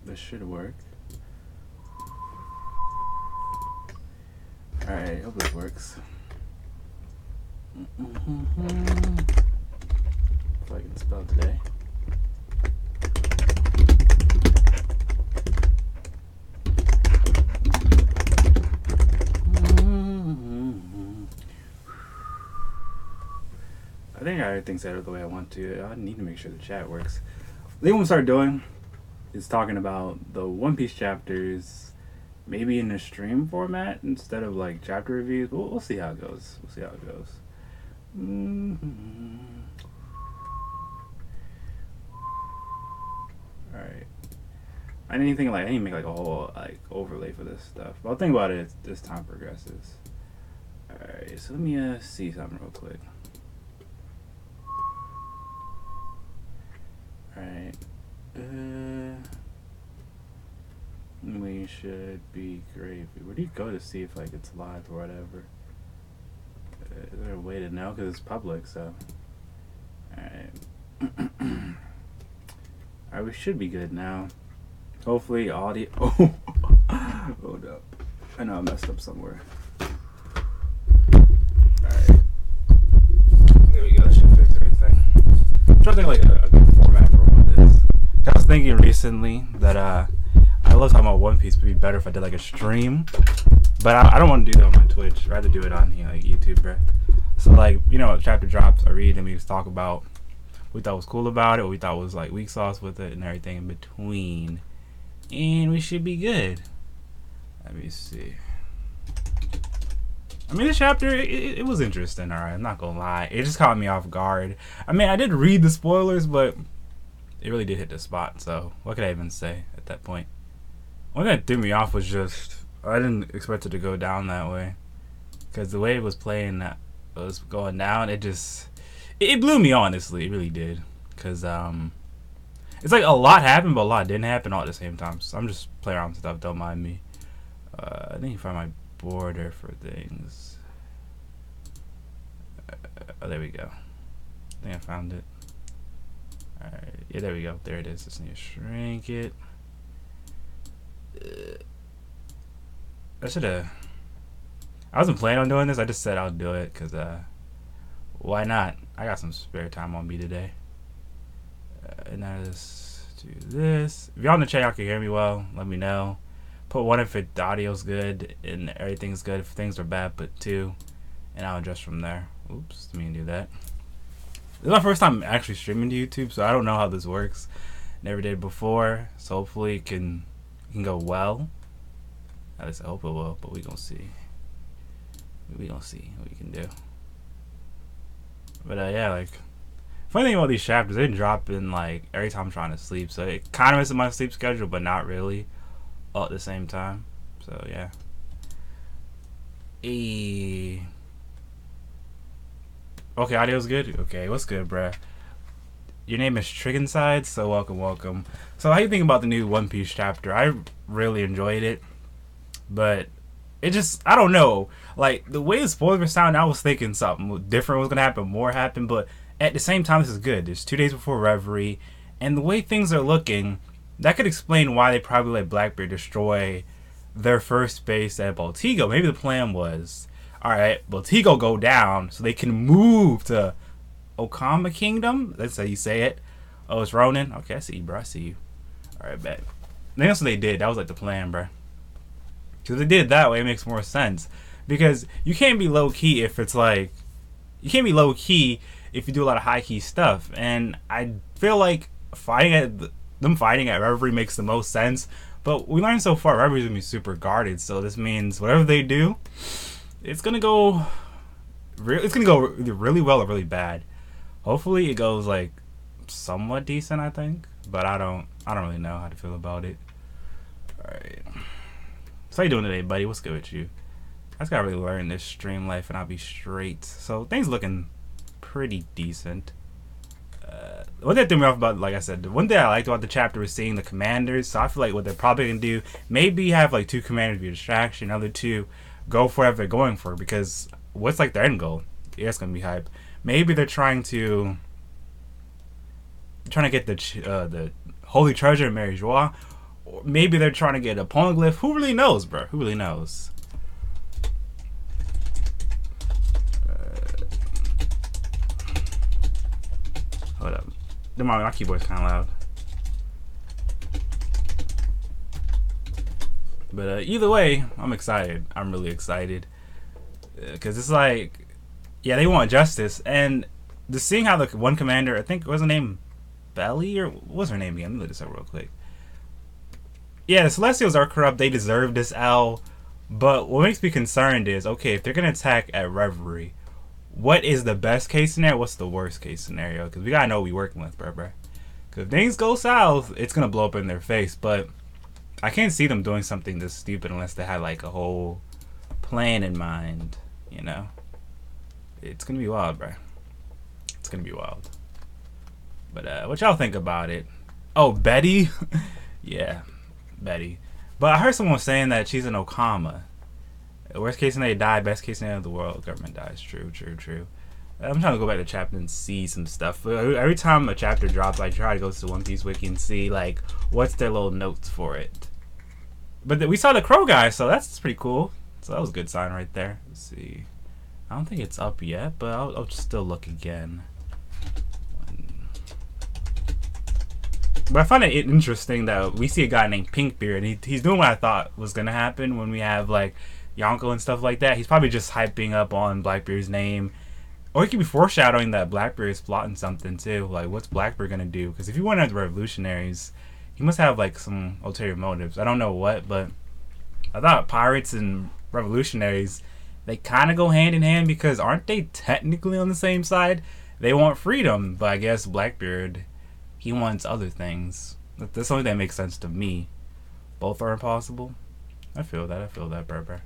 This should work. Alright, hope this works. If I can spell today. I think everything's set up the way I want to. I need to make sure the chat works. The thing I'm gonna start doing is talking about the One Piece chapters, maybe in a stream format instead of like chapter reviews. We'll see how it goes. We'll see how it goes. All right. I need to make like a whole like overlay for this stuff. But I'll think about it as time progresses. All right. So let me see something real quick. Alright, we should be gravy. Where do you go to see if like it's live or whatever? Is there a way to know? Because it's public, so. Alright. Alright, we should be good now. Hopefully audio. Oh, hold up. I know I messed up somewhere. Alright. There we go, that should fix everything. I'm trying to think like a good format for all this. I was thinking recently that I love talking about One Piece. It would be better if I did like a stream, but I don't want to do that on my Twitch. I'd rather do it on like YouTube, bro. So like chapter drops, I read and we just talk about what we thought was cool about it, what we thought was like weak sauce with it, and everything in between, and we should be good. Let me see. I mean, this chapter, it was interesting, alright, I'm not gonna lie. It just caught me off guard. I mean, I did read the spoilers, but it really did hit the spot, so what could I even say at that point? One thing that threw me off was just, I didn't expect it to go down that way. Because the way it was playing, it was going down, it blew me, honestly, it really did. Because, it's like a lot happened, but a lot didn't happen all at the same time. So I'm just playing around with stuff, don't mind me. I need to find my border for things. Oh, there we go. I think I found it. Alright, yeah, there we go. There it is. Just need to shrink it. I wasn't planning on doing this. I just said I'll do it because why not? I got some spare time on me today. And now let's do this. If y'all in the chat, y'all can hear me well, let me know. Put 1 if the audio's good and everything's good. If things are bad, put 2, and I'll adjust from there. Oops, didn't mean to do that. This is my first time actually streaming to YouTube, so I don't know how this works. Never did before, so hopefully it can go well. At least I hope it will, but we gonna see. We gonna see what we can do. But yeah, like, funny thing about these chapters, they drop in like every time I'm trying to sleep, so it kind of messes my sleep schedule, but not really, all at the same time. So yeah. Okay, audio's good. Okay, what's good, bruh? Your name is Triggenside, so welcome. So how you think about the new One Piece chapter? I really enjoyed it, but it just, I don't know. Like, the way the spoilers were sounding, I was thinking something different was going to happen, more happened, but at the same time, this is good. There's 2 days before Reverie, and the way things are looking, that could explain why they probably let Blackbeard destroy their first base at Baltigo. Maybe the plan was, alright, Baltigo go down so they can move to Okama Kingdom. That's how you say it. Oh, it's Ronin. Okay, I see you, bro. I see you. Alright, bet. I think that's what they did. That was like the plan, bro. Because they did it that way, it makes more sense. Because you can't be low key if it's like, you can't be low key if you do a lot of high key stuff. And I feel like them fighting at Reverie makes the most sense. But we learned so far Reverie's gonna be super guarded, so this means whatever they do, it's gonna go either really well or really bad. Hopefully it goes like somewhat decent, I think, but I don't really know how to feel about it. All right, so how you doing today, buddy? What's good with you? I just gotta really learn this stream life and I'll be straight. So things looking pretty decent. The one thing that threw me off about, like I said, the one thing I liked about the chapter was seeing the commanders. So I feel like what they're probably gonna do, maybe have like 2 commanders be a distraction, other 2 go for whatever they're going for, because what's like their end goal? Yeah, it's gonna be hype. Maybe they're trying to get the holy treasure in Mary Joie, maybe they're trying to get a poneglyph. Who really knows, bro? Who really knows? Hold up. My keyboard's kind of loud. But either way, I'm excited. I'm really excited. Because it's like, yeah, they want justice. And just seeing how the one commander, I think, what was her name? Belly? Or what was her name again? Let me look this up real quick. Yeah, the Celestials are corrupt. They deserve this L. But what makes me concerned is, okay, if they're going to attack at Reverie, what is the best case scenario? What's the worst case scenario? Because we got to know what we're working with, bro. Because if things go south, it's going to blow up in their face. But I can't see them doing something this stupid unless they had like a whole plan in mind, you know? It's going to be wild, bro. It's going to be wild. But what y'all think about it? Oh, Betty? Yeah, Betty. But I heard someone saying that she's an Okama. Worst case scenario, die. Best case scenario, the world government dies. True. I'm trying to go back to the chapter and see some stuff. Every time a chapter drops, I try to go to the One Piece wiki and see like what's their little notes for it. But we saw the crow guy, so that's pretty cool. So that was a good sign right there. Let's see. I don't think it's up yet, but I'll still look again. But I find it interesting that we see a guy named Pinkbeard, and he's doing what I thought was gonna happen when we have like Yonko and stuff like that. He's probably just hyping up on Blackbeard's name. Or he could be foreshadowing that Blackbeard is plotting something too. Like, what's Blackbeard gonna do? Because if he went after the Revolutionaries, he must have like some ulterior motives. I don't know what, but I thought pirates and revolutionaries, they kind of go hand in hand because aren't they technically on the same side? They want freedom, but I guess Blackbeard, he wants other things. That's the only thing that makes sense to me. Both are impossible. I feel that, bro.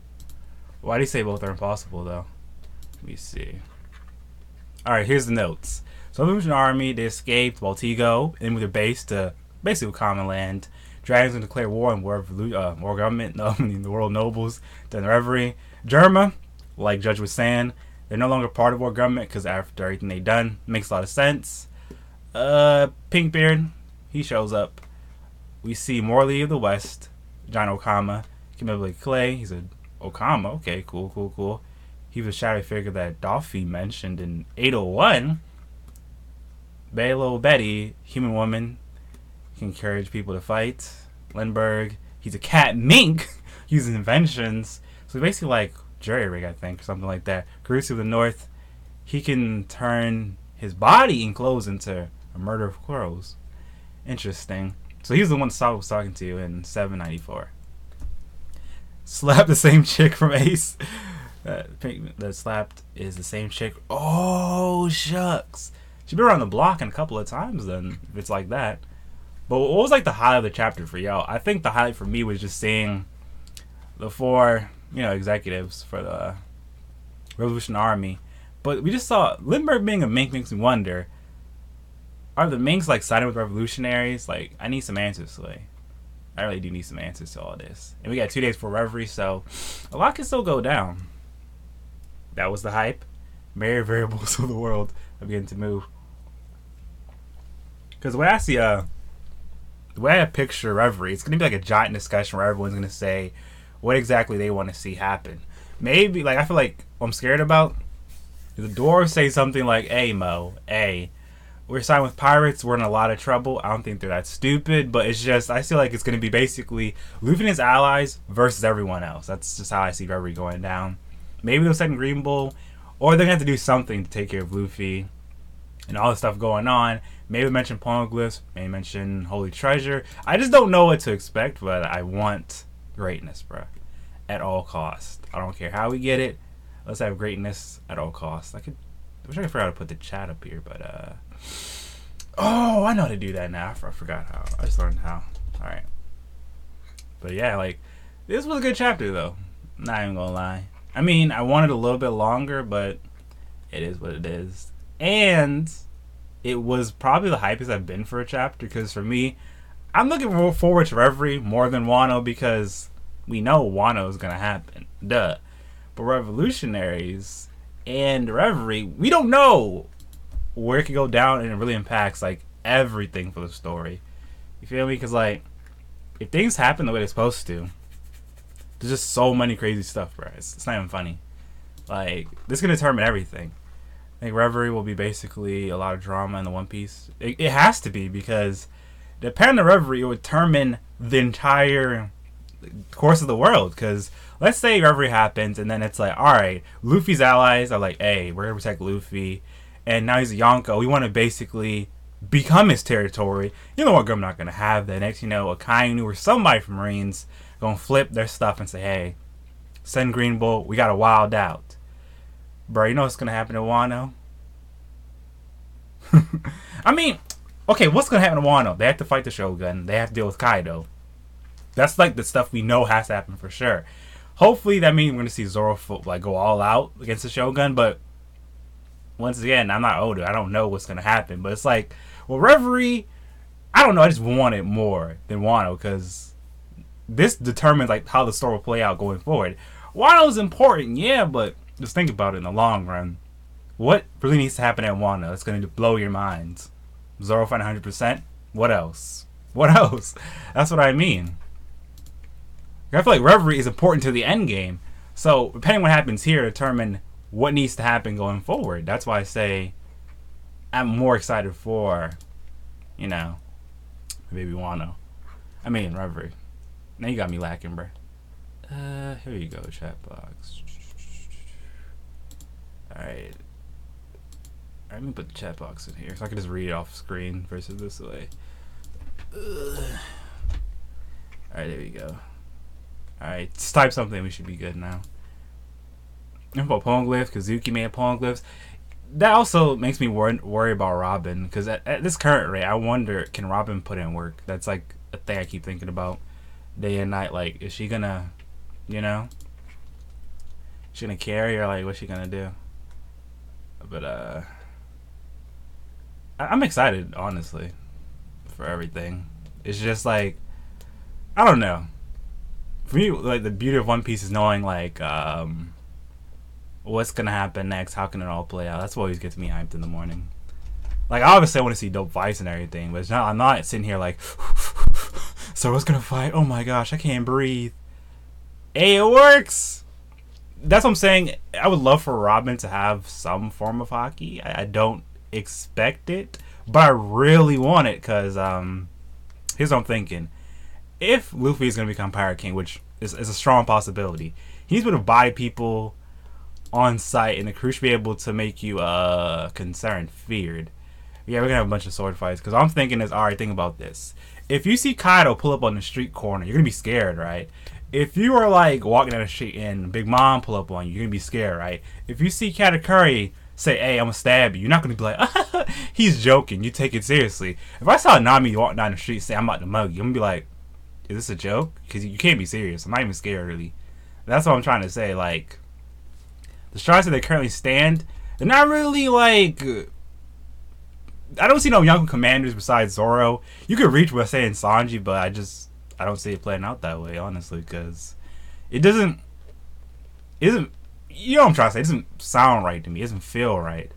Why do you say both are impossible, though? Let me see. Alright, here's the notes. So, the Revolutionary Army, they escaped Baltigo and moved their base to basically Common Land. Dragons will declare war and war government, the world nobles, then Reverie. Germa, like Judge was saying, they're no longer part of war government because after everything they've done, makes a lot of sense. Pinkbeard, he shows up. We see Morley of the West, John Okama, Kimberly Clay, he's a Okama, okay, cool. He was a shadowy figure that Dolphy mentioned in 801. Balo Betty, human woman, can encourage people to fight. Lindbergh, he's a cat mink using inventions. So basically like Jerry Rig, I think, or something like that. Caruso of the North, he can turn his body and clothes into a murder of crows. Interesting. So he's the one Saul was talking to in 794. Slap the same chick from Ace. That slapped is the same chick. Oh, shucks. She's been around the block a couple of times then, if it's like that. But what was like the highlight of the chapter for y'all? I think the highlight for me was just seeing the 4, executives for the Revolutionary Army. But we just saw Lindbergh being a mink makes me wonder, are the minks like siding with revolutionaries? Like, I need some answers today. I really do need some answers to all this. And we got 2 days for Reverie, so a lot can still go down. That was the hype. Myriad variables of the world are beginning to move. Because when I see the way I picture Reverie, it's gonna be like a giant discussion where everyone's gonna say what exactly they want to see happen. Maybe like I feel like what I'm scared about is the dwarves say something like, "Hey Mo, hey, we're siding with pirates. We're in a lot of trouble." I don't think they're that stupid, but it's just I feel like it's gonna be basically Luffy and his allies versus everyone else. That's just how I see Reverie going down. Maybe they'll second Green Bull, or they're gonna have to do something to take care of Luffy and all the stuff going on. Maybe mention Poneglyphs, maybe mention Holy Treasure. I just don't know what to expect, but I want greatness, bro. At all costs. I don't care how we get it. Let's have greatness at all costs. I wish I could figure out how to put the chat up here, but oh, I know how to do that now. I forgot how. I just learned how. Alright. But yeah, like, this was a good chapter though. Not even gonna lie. I mean, I wanted a little bit longer, but it is what it is. And it was probably the hypest I've been for a chapter, because for me, I'm looking forward to Reverie more than Wano because we know Wano is going to happen. Duh. But Revolutionaries and Reverie, we don't know where it could go down, and it really impacts like everything for the story. You feel me? Because like if things happen the way they're supposed to, there's just so many crazy stuff, bro. It's not even funny. Like, this can determine everything. I think Reverie will be basically a lot of drama in the One Piece. It has to be, because depending on Reverie, it would determine the entire course of the world. Because let's say Reverie happens, and then it's like, alright, Luffy's allies are like, hey, we're going to protect Luffy. And now he's a Yonko. We want to basically become his territory. You know what, I'm not going to have that. Next, you know, Akainu or somebody from Marines going to flip their stuff and say, hey, send Green Bull. We got to wild out. Bro, you know what's going to happen to Wano? I mean, okay, what's going to happen to Wano? They have to fight the Shogun. They have to deal with Kaido. That's like the stuff we know has to happen for sure. Hopefully that means we're going to see Zoro like go all out against the Shogun. But once again, I'm not older. I don't know what's going to happen. But it's like, well, Reverie, I don't know. I just want it more than Wano, because this determines like how the story will play out going forward. Wano's important, yeah, but just think about it in the long run. What really needs to happen at Wano? It's going to blow your minds. Zoro find 100%? What else? What else? That's what I mean. I feel like Reverie is important to the end game. So, depending on what happens here, determine what needs to happen going forward. That's why I say I'm more excited for, you know, maybe Wano. I mean, Reverie. Now you got me lacking, bro. Here you go, chat box. Alright. Let me put the chat box in here so I can just read it off screen versus this way. Alright, there we go. Alright, just type something. We should be good now. About Poneglyph, Kazuki made Poneglyphs. That also makes me worry about Robin, because at this current rate, I wonder, can Robin put in work? That's like a thing I keep thinking about day and night. Like, is she gonna, you know, she gonna carry, or like what's she gonna do? But I'm excited, honestly, for everything. It's just like, I don't know. For me, like, the beauty of One Piece is knowing like what's gonna happen next, how can it all play out. That's what always gets me hyped in the morning. Like, obviously I want to see dope fights and everything, but it's not, I'm not sitting here like, so what's gonna fight? Oh my gosh, I can't breathe. Hey, it works. That's what I'm saying. I would love for Robin to have some form of hockey. I don't expect it, but I really want it, because here's what I'm thinking. If Luffy is going to become Pirate King, which is a strong possibility, he's going to buy people on site, and the crew should be able to make you concerned, feared. Yeah, we're going to have a bunch of sword fights, because I'm thinking is, alright, think about this. If you see Kaido pull up on the street corner, you're going to be scared, right? If you are like walking down the street and Big Mom pull up on you, you're going to be scared, right? If you see Katakuri say, hey, I'm going to stab you, you're not going to be like, he's joking. You take it seriously. If I saw Nami walk down the street and say, I'm about to mug you, I'm going to be like, is this a joke? Because you can't be serious. I'm not even scared, really. That's what I'm trying to say. Like, the stars that they currently stand, they're not really like, I don't see no Yonko commanders besides Zoro. You could reach with saying Sanji, but I don't see it playing out that way, honestly, because it isn't, you know what I'm trying to say, it doesn't sound right to me, it doesn't feel right.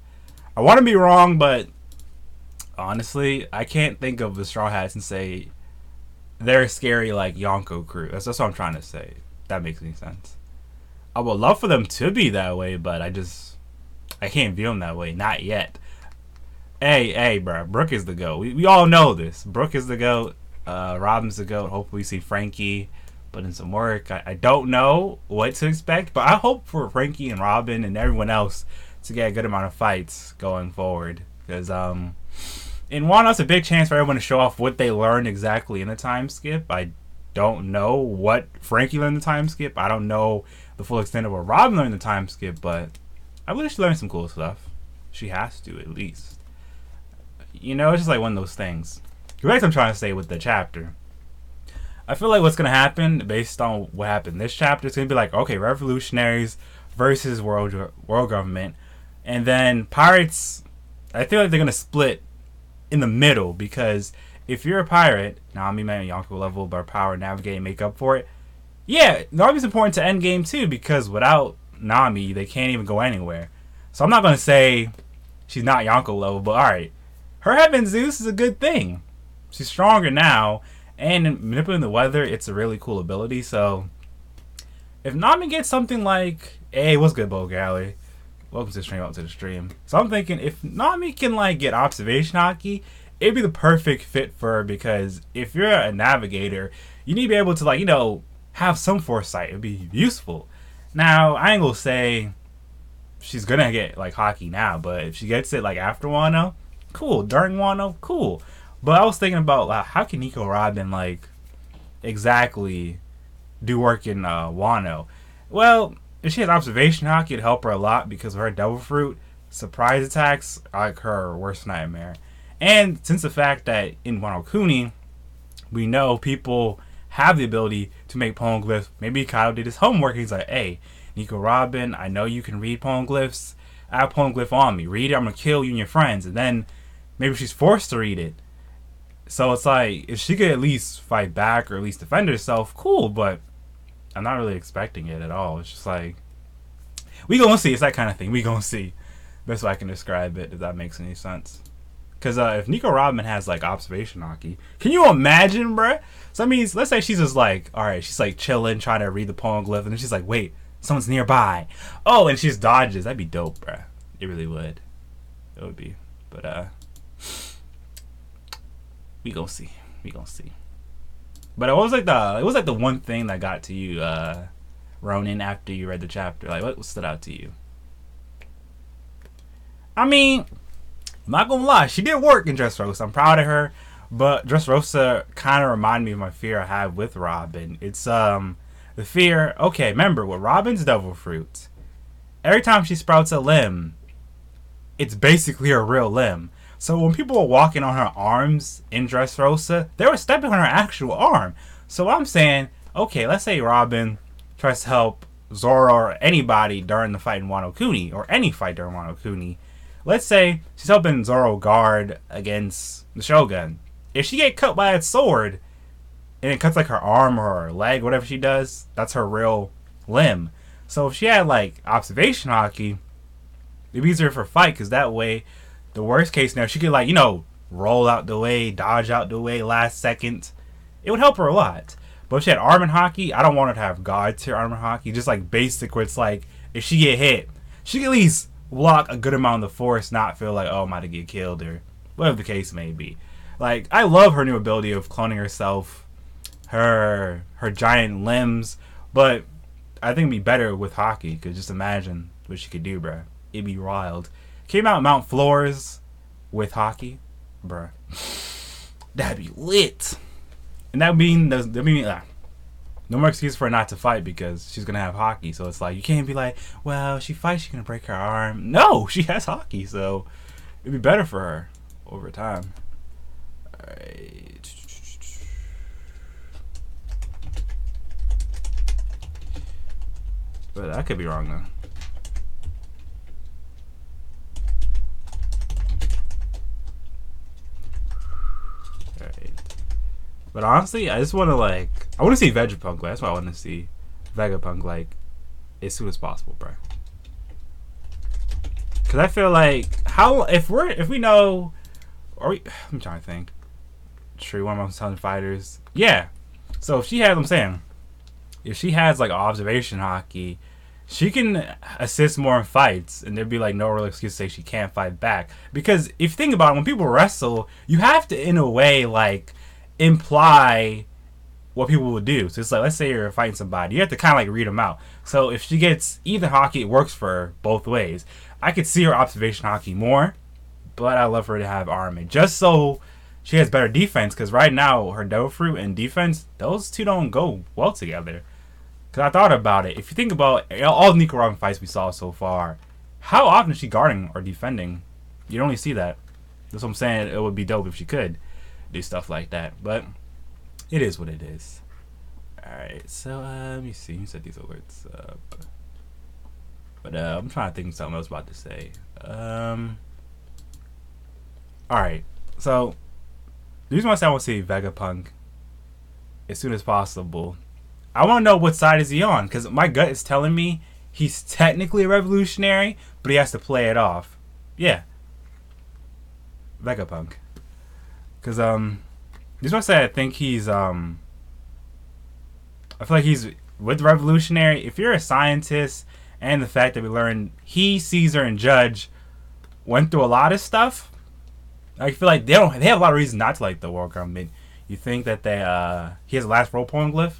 I want to be wrong, but honestly, I can't think of the Straw Hats and say they're scary like Yonko crew. That's what I'm trying to say. That makes any sense. I would love for them to be that way, but I can't view them that way, not yet. Hey, bro, Brook is the GOAT. We all know this. Brook is the GOAT. Robin's the GOAT. Hopefully we see Frankie put in some work. I don't know what to expect, but I hope for Frankie and Robin and everyone else to get a good amount of fights going forward. Because in Wano, it's a big chance for everyone to show off what they learned exactly in the time skip. I don't know what Frankie learned in the time skip. I don't know the full extent of what Robin learned in the time skip, but I believe she learned some cool stuff. She has to, at least. You know, it's just like one of those things. That's what I'm trying to say with the chapter. I feel like what's going to happen based on what happened this chapter is going to be like, okay, Revolutionaries versus world government. And then Pirates, I feel like they're going to split in the middle, because if you're a pirate, Nami man Yonko level, but power, navigate, and make up for it. Yeah, Nami's important to endgame too, because without Nami, they can't even go anywhere. So I'm not going to say she's not Yonko level, but alright. Her having Zeus is a good thing. She's stronger now, And manipulating the weather, it's a really cool ability. So if Nami gets something like, hey, what's good, Bo Galley? Welcome to the stream, welcome to the stream. So I'm thinking if Nami can like get observation haki, it'd be the perfect fit for her, because if you're a navigator, you need to be able to, like, you know, have some foresight. It'd be useful. Now, I ain't gonna say she's gonna get like haki now, but if she gets it like after Wano, cool. During Wano, cool. But I was thinking about like, how can Nico Robin like exactly do work in Wano? Well, if she has observation haki, it'd help her a lot, because of her devil fruit. Surprise attacks are like her worst nightmare. And since the fact that in Wano Kuni, we know people have the ability to make poneglyphs. Maybe Kaido did his homework. He's like, hey, Nico Robin, I know you can read poneglyphs. I have poneglyph on me. Read it, I'm going to kill you and your friends. And then maybe she's forced to read it. So it's like, if she could at least fight back or at least defend herself, cool. But I'm not really expecting it at all. It's just like, we gonna see. It's that kind of thing. We gonna see. Best way I can describe it, if that makes any sense. Because if Nico Robin has like observation haki, can you imagine, bruh? So that means, let's say she's just like, alright, she's like chilling, trying to read the poneglyph, and then she's like, wait, someone's nearby. Oh, and she just dodges. That'd be dope, bruh. It really would. It would be. But we gonna see. We gonna see. But it was like the one thing that got to you, Ronin, after you read the chapter. Like, what stood out to you? I mean, I'm not gonna lie, she did work in Dressrosa. I'm proud of her, but Dressrosa kind of reminded me of my fear I have with Robin. It's the fear. Okay, remember with Robin's devil fruit, every time she sprouts a limb, it's basically a real limb. So when people were walking on her arms in Dressrosa, they were stepping on her actual arm. So I'm saying, okay, let's say Robin tries to help Zoro or anybody during the fight in Wano Kuni, or any fight during Wano Kuni. Let's say she's helping Zoro guard against the Shogun. If she get cut by that sword, and it cuts like her arm or her leg, whatever she does, that's her real limb. So if she had like observation haki, it'd be easier for a fight, because that way, the worst case scenario, she could like, you know, roll out the way, dodge out the way last second. It would help her a lot. But if she had armor haki, I don't want her to have god tier armor haki. Just like basic, where it's like, if she get hit, she can at least block a good amount of the force, not feel like, oh, I'm about to get killed, or whatever the case may be. Like, I love her new ability of cloning herself, her giant limbs, but I think it'd be better with haki, because just imagine what she could do, bruh. It'd be wild. Came out Mount Floors with haki, bruh. That'd be lit. And that mean no more excuse for her not to fight, because she's gonna have haki. So it's like, you can't be like, well, she fights, she's gonna break her arm. No, she has haki, so it'd be better for her over time. Alright. But I could be wrong though. But honestly, I just want to like, I want to see Vegapunk. That's what I want to see, Vegapunk like as soon as possible, bro. Cause I feel like if we know, I'm trying to think. True, one of my son fighters. Yeah. So if she has, I'm saying, if she has like observation haki, she can assist more in fights, and there'd be like no real excuse to say she can't fight back. Because if you think about it, when people wrestle, you have to in a way like imply what people will do. So it's like, let's say you're fighting somebody, you have to kind of like read them out. So if she gets either haki, it works for her both ways. I could see her observation haki more, but I love her to have armor, just so she has better defense. Because right now her devil fruit and defense, those two don't go well together. Because I thought about it, if you think about all the Nico Robin fights we saw so far, how often is she guarding or defending? You don't really see that. That's what I'm saying. It would be dope if she could do stuff like that, but it is what it is. Alright, so let me see. You set these alerts up, but I'm trying to think of something else about to say. Alright, so the reason why I say I want to see Vegapunk as soon as possible, I want to know what side is he on, because my gut is telling me he's technically a revolutionary, but he has to play it off. Yeah, Vegapunk. Because This is what I said. I think he's I feel like he's with Revolutionary. If you're a scientist, and the fact that we learned he, Caesar, and Judge went through a lot of stuff, I feel like they have a lot of reasons not to like the world government. You think that he has the last role poneglyph?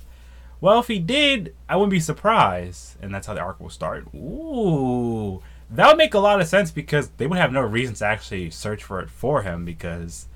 Well, if he did, I wouldn't be surprised, and that's how the arc will start. Ooh, that would make a lot of sense because they would have no reason to actually search for it for him. Because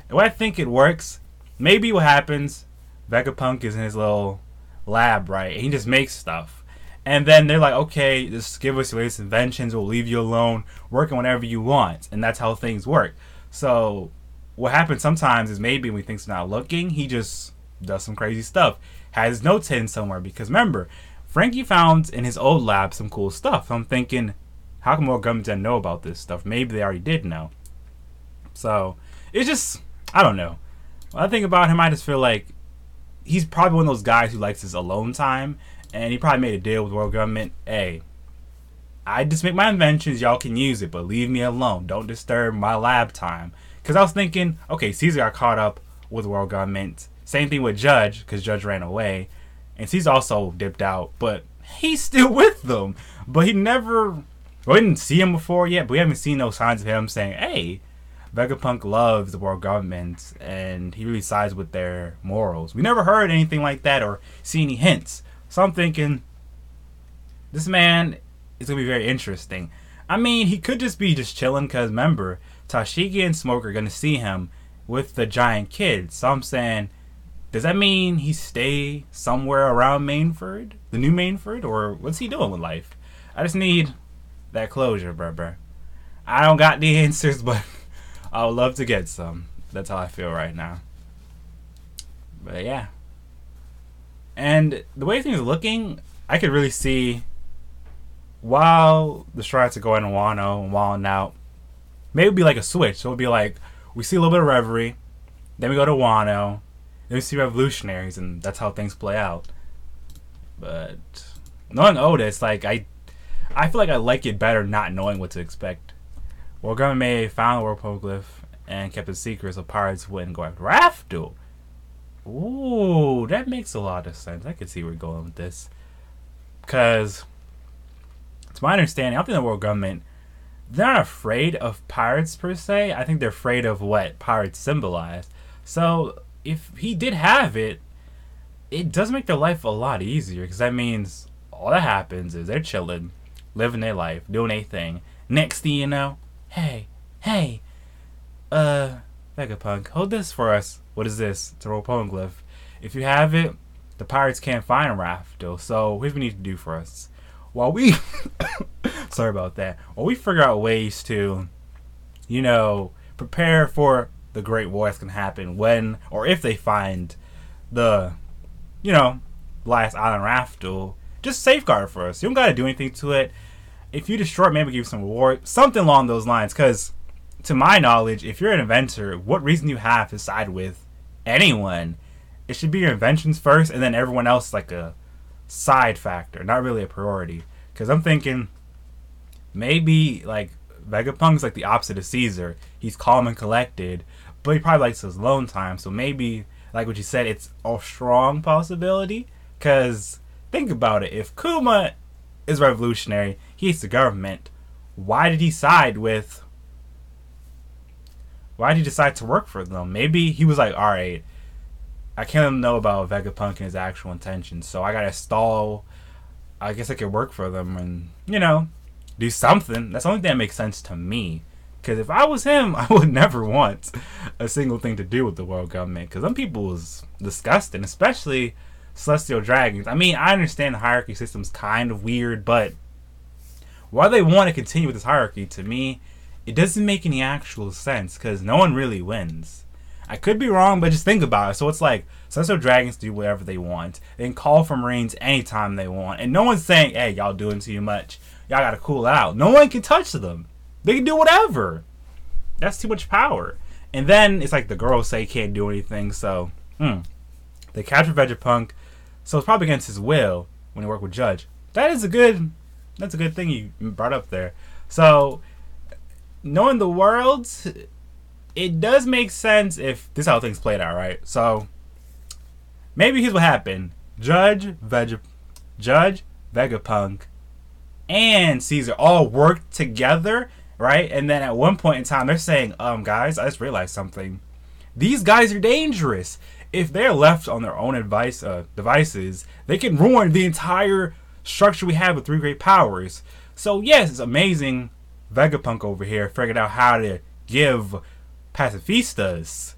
the way I think it works, maybe what happens, Vegapunk is in his little lab, right? And he just makes stuff, and then they're like, okay, just give us your latest inventions. We'll leave you alone, working whenever you want, and that's how things work. So what happens sometimes is maybe when he thinks he's not looking, he just does some crazy stuff. Has his notes hidden somewhere. Because remember, Frankie found in his old lab some cool stuff. So I'm thinking, how come more government didn't know about this stuff? Maybe they already did know. So it's just, I don't know. When I think about him, I just feel like he's probably one of those guys who likes his alone time. And he probably made a deal with the world government. Hey, I just make my inventions, y'all can use it, but leave me alone. Don't disturb my lab time. Because I was thinking, okay, Caesar got caught up with the world government. Same thing with Judge, because Judge ran away. And Caesar also dipped out, but he's still with them. But he never, we didn't see him before yet, but we haven't seen no signs of him saying, hey, Vegapunk loves the world government, and he really sides with their morals. We never heard anything like that or see any hints. So I'm thinking, this man is going to be very interesting. I mean, he could just be just chilling, because remember, Tashigi and Smoke are going to see him with the giant kids. So I'm saying, does that mean he stay somewhere around Mainford? The new Mainford? Or what's he doing with life? I just need that closure, bruh. I don't got the answers, but I would love to get some. That's how I feel right now. But yeah. And the way things are looking, I could really see, while the strides are going to Wano and Wilding out, maybe it'd be like a switch. So it'd be like, we see a little bit of Reverie, then we go to Wano, then we see Revolutionaries, and that's how things play out. But knowing Oda, it's like I feel like I like it better not knowing what to expect. World government may have found the world poneglyph and kept it secret, so pirates wouldn't go after Raftel. Ooh, that makes a lot of sense. I can see where we're going with this. Because, to my understanding, I don't think the world government, they're not afraid of pirates per se. I think they're afraid of what pirates symbolize. So if he did have it, it does make their life a lot easier, because that means all that happens is they're chilling, living their life, doing their thing. Next thing you know, hey, Vegapunk, hold this for us. What is this? It's a world poneglyph. If you have it, the pirates can't find Raftel. So here's what we need to do for us. While we sorry about that. While we figure out ways to, prepare for the great war that's gonna happen when or if they find the, last island Raftel, just safeguard for us. You don't gotta do anything to it. If you destroy it, maybe give you some reward, something along those lines. Because to my knowledge, if you're an inventor, what reason do you have to side with anyone? It should be your inventions first, and then everyone else is like a side factor, not really a priority. Because I'm thinking maybe like Vegapunk's like the opposite of Caesar. He's calm and collected, but he probably likes his alone time. So maybe, like what you said, it's a strong possibility. Because think about it, if Kuma is revolutionary, he hates the government, why did he decide to work for them? Maybe he was like, alright, I can't know about Vegapunk and his actual intentions, so I gotta stall. I guess I could work for them and, do something. That's the only thing that makes sense to me. Because if I was him, I would never want a single thing to do with the world government. Because some people was disgusting, especially celestial dragons. I mean, I understand the hierarchy system's kind of weird, but why they want to continue with this hierarchy, to me, it doesn't make any actual sense, because no one really wins. I could be wrong, but just think about it. So it's like, celestial dragons do whatever they want. They can call for Marines anytime they want. And no one's saying, hey, y'all doing too much. Y'all gotta cool out. No one can touch them. They can do whatever. That's too much power. And then it's like the girls say can't do anything, so they capture Vegapunk, so it's probably against his will when he worked with Judge. That's a good thing you brought up there. So knowing the worlds, it does make sense if this is how things played out, right? So maybe here's what happened: Judge Vegapunk and Caesar all worked together, right? And then at one point in time, they're saying, guys, I just realized something. These guys are dangerous. If they're left on their own devices, they can ruin the entire structure we have with three great powers. So yes, it's amazing Vegapunk over here figured out how to give pacifistas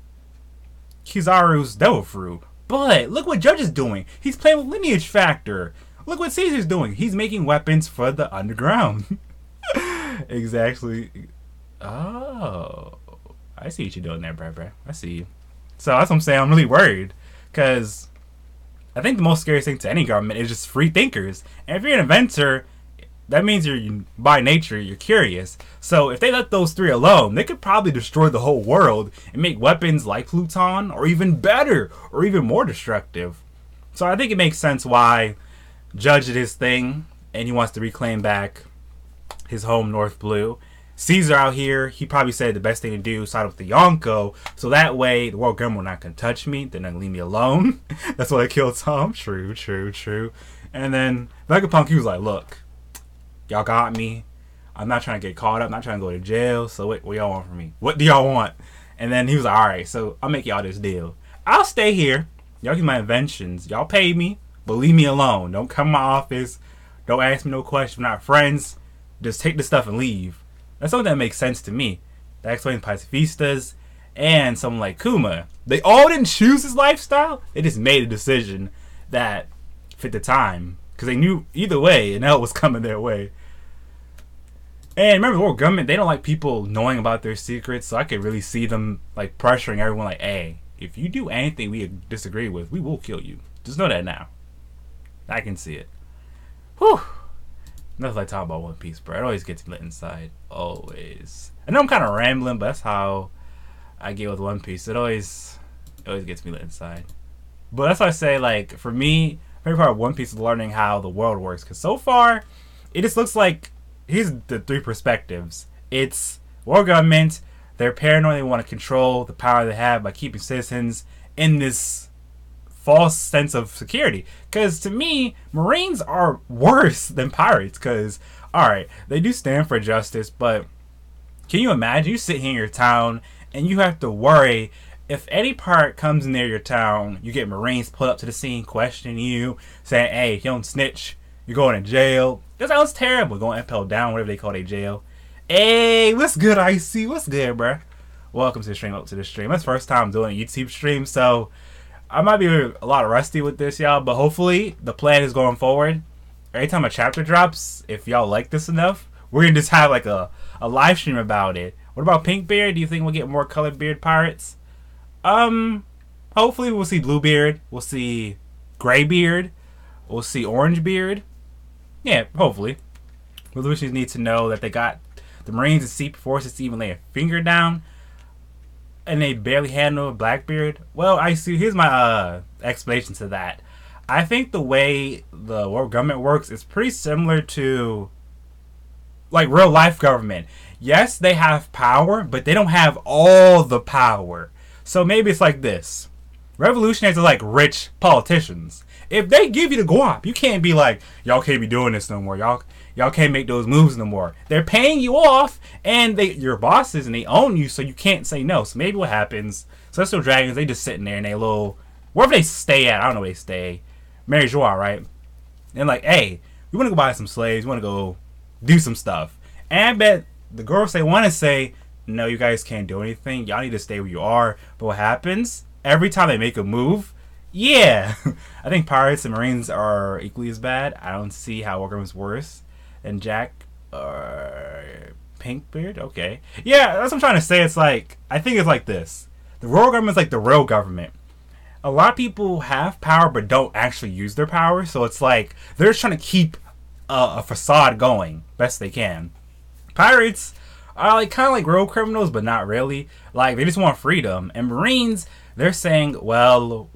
Kizaru's devil fruit. But look what Judge is doing. He's playing with lineage factor. Look what Caesar's doing. He's making weapons for the underground. Exactly. Oh, I see what you're doing there, bruh. I see you. So that's what I'm saying. I'm really worried because I think the most scary thing to any government is just free thinkers. And if you're an inventor, that means you're by nature you're curious. So if they let those three alone, they could probably destroy the whole world and make weapons like Pluton, or even better, or even more destructive. So I think it makes sense why Judge did his thing and he wants to reclaim back his home North Blue. Caesar out here, he probably said the best thing to do is side with the Yonko, so that way the world government will not gonna touch me. They're not gonna leave me alone. That's why they killed Tom. True. And then Vegapunk, he was like, look, y'all got me. I'm not trying to get caught up. I'm not trying to go to jail. So what y'all want from me? What do y'all want? And then he was like, all right, so I'll make y'all this deal. I'll stay here. Y'all get my inventions. Y'all pay me, but leave me alone. Don't come to my office. Don't ask me no questions. We're not friends. Just take the stuff and leave. That's something that makes sense to me. That explains pacifistas and someone like Kuma. They all didn't choose this lifestyle. They just made a decision that fit the time. Because they knew either way, an L was coming their way. And remember, the world government, they don't like people knowing about their secrets. So I could really see them like pressuring everyone like, hey, if you do anything we disagree with, we will kill you. Just know that now. I can see it. Whew. Nothing like talking about One Piece, bro. It always gets me lit inside. Always. I know I'm kind of rambling, but that's how I get with One Piece. It always gets me lit inside. But that's why I say, like, for me, favorite part of One Piece is learning how the world works. Because so far, it just looks like, here's the three perspectives. It's world government. They're paranoid. They want to control the power they have by keeping citizens in this false sense of security. Because to me, Marines are worse than pirates. Because, alright, they do stand for justice, but can you imagine you sit here in your town and you have to worry if any pirate comes near your town, you get Marines pulled up to the scene questioning you, saying, hey, if you don't snitch, you're going to jail. That sounds terrible. Going impel down, whatever they call their jail. Hey, what's good, Icy? What's good, bruh? Welcome to the stream. Up to the stream. That's the first time doing a YouTube stream, so I might be a lot rusty with this, y'all, but hopefully the plan is going forward. Every time a chapter drops, if y'all like this enough, we're going to just have like a live stream about it. What about Pinkbeard? Do you think we'll get more colored beard pirates? Hopefully we'll see Bluebeard. We'll see Graybeard. We'll see Orangebeard. Yeah, hopefully. Revolutionaries need to know that they got the Marines and Sea Forces to even lay a finger down. And they barely handle Blackbeard. Well, I see. Here's my explanation to that. I think the way the world government works is pretty similar to like real life government. Yes, they have power, but they don't have all the power. So maybe it's like this. Revolutionaries are like rich politicians. If they give you the guap, you can't be like, y'all can't be doing this no more. Y'all can't make those moves no more. They're paying you off, and you're bosses, and they own you, so you can't say no. So maybe what happens, Celestial Dragons, they just sitting there in their little, wherever they stay at, I don't know where they stay, Mary Joie, right? And like, hey, we want to go buy some slaves, we want to go do some stuff. And I bet the girls, they want to say, no, you guys can't do anything, y'all need to stay where you are. But what happens, every time they make a move, yeah, I think pirates and Marines are equally as bad. I don't see how Wargrim's worse than Jack or Pinkbeard. Okay, yeah, that's what I'm trying to say. It's like, I think it's like this: the royal government is like the real government. A lot of people have power but don't actually use their power, so it's like they're just trying to keep a facade going best they can. Pirates are like kind of like real criminals, but not really. Like, they just want freedom. And Marines, they're saying, well,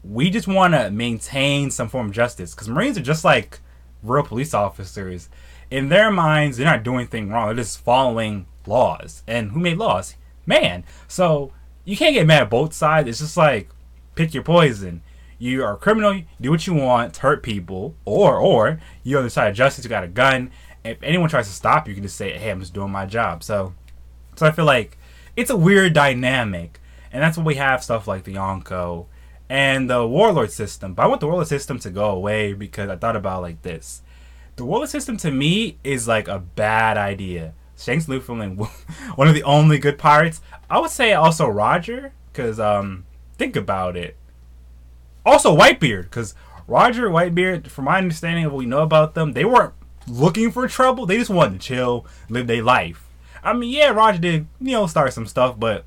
we just want to maintain some form of justice, because Marines are just like real police officers. In their minds, they're not doing anything wrong. They're just following laws. And who made laws? man. So you can't get mad at both sides. It's just like, pick your poison. You are a criminal, you do what you want to hurt people, or you're on the side of justice, you got a gun. If anyone tries to stop you, you can just say, hey, I'm just doing my job. So I feel like it's a weird dynamic. And that's why we have stuff like the Yonko and the Warlord system. But I want the Warlord system to go away because I thought about it like this. The Warlord system to me is like a bad idea. Shanks, Luffy, and one of the only good pirates. I would say also Roger, because think about it. Also Whitebeard, because Roger, Whitebeard, from my understanding of what we know about them, they weren't looking for trouble. They just wanted to chill, live their life. I mean, yeah, Roger did, start some stuff, but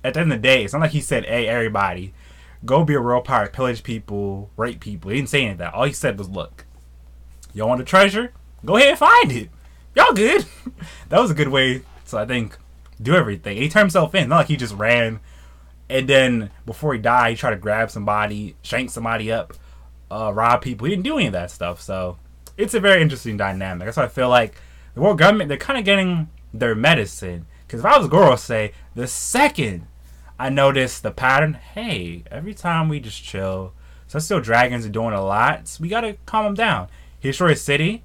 at the end of the day, it's not like he said, hey, everybody, go be a real pirate, pillage people, rape people. He didn't say any of that. All he said was, look, y'all want a treasure? Go ahead and find it. Y'all good. That was a good way to, I think, do everything. He turned himself in. Not like he just ran, and then before he died, he tried to grab somebody, shank somebody up, rob people. He didn't do any of that stuff. So it's a very interesting dynamic. That's why I feel like the world government, they're kind of getting their medicine. Because if I was Goro, say, the second I noticed the pattern, hey, every time we just chill, Celestial Dragons are doing a lot, so we gotta calm them down. He destroyed a city,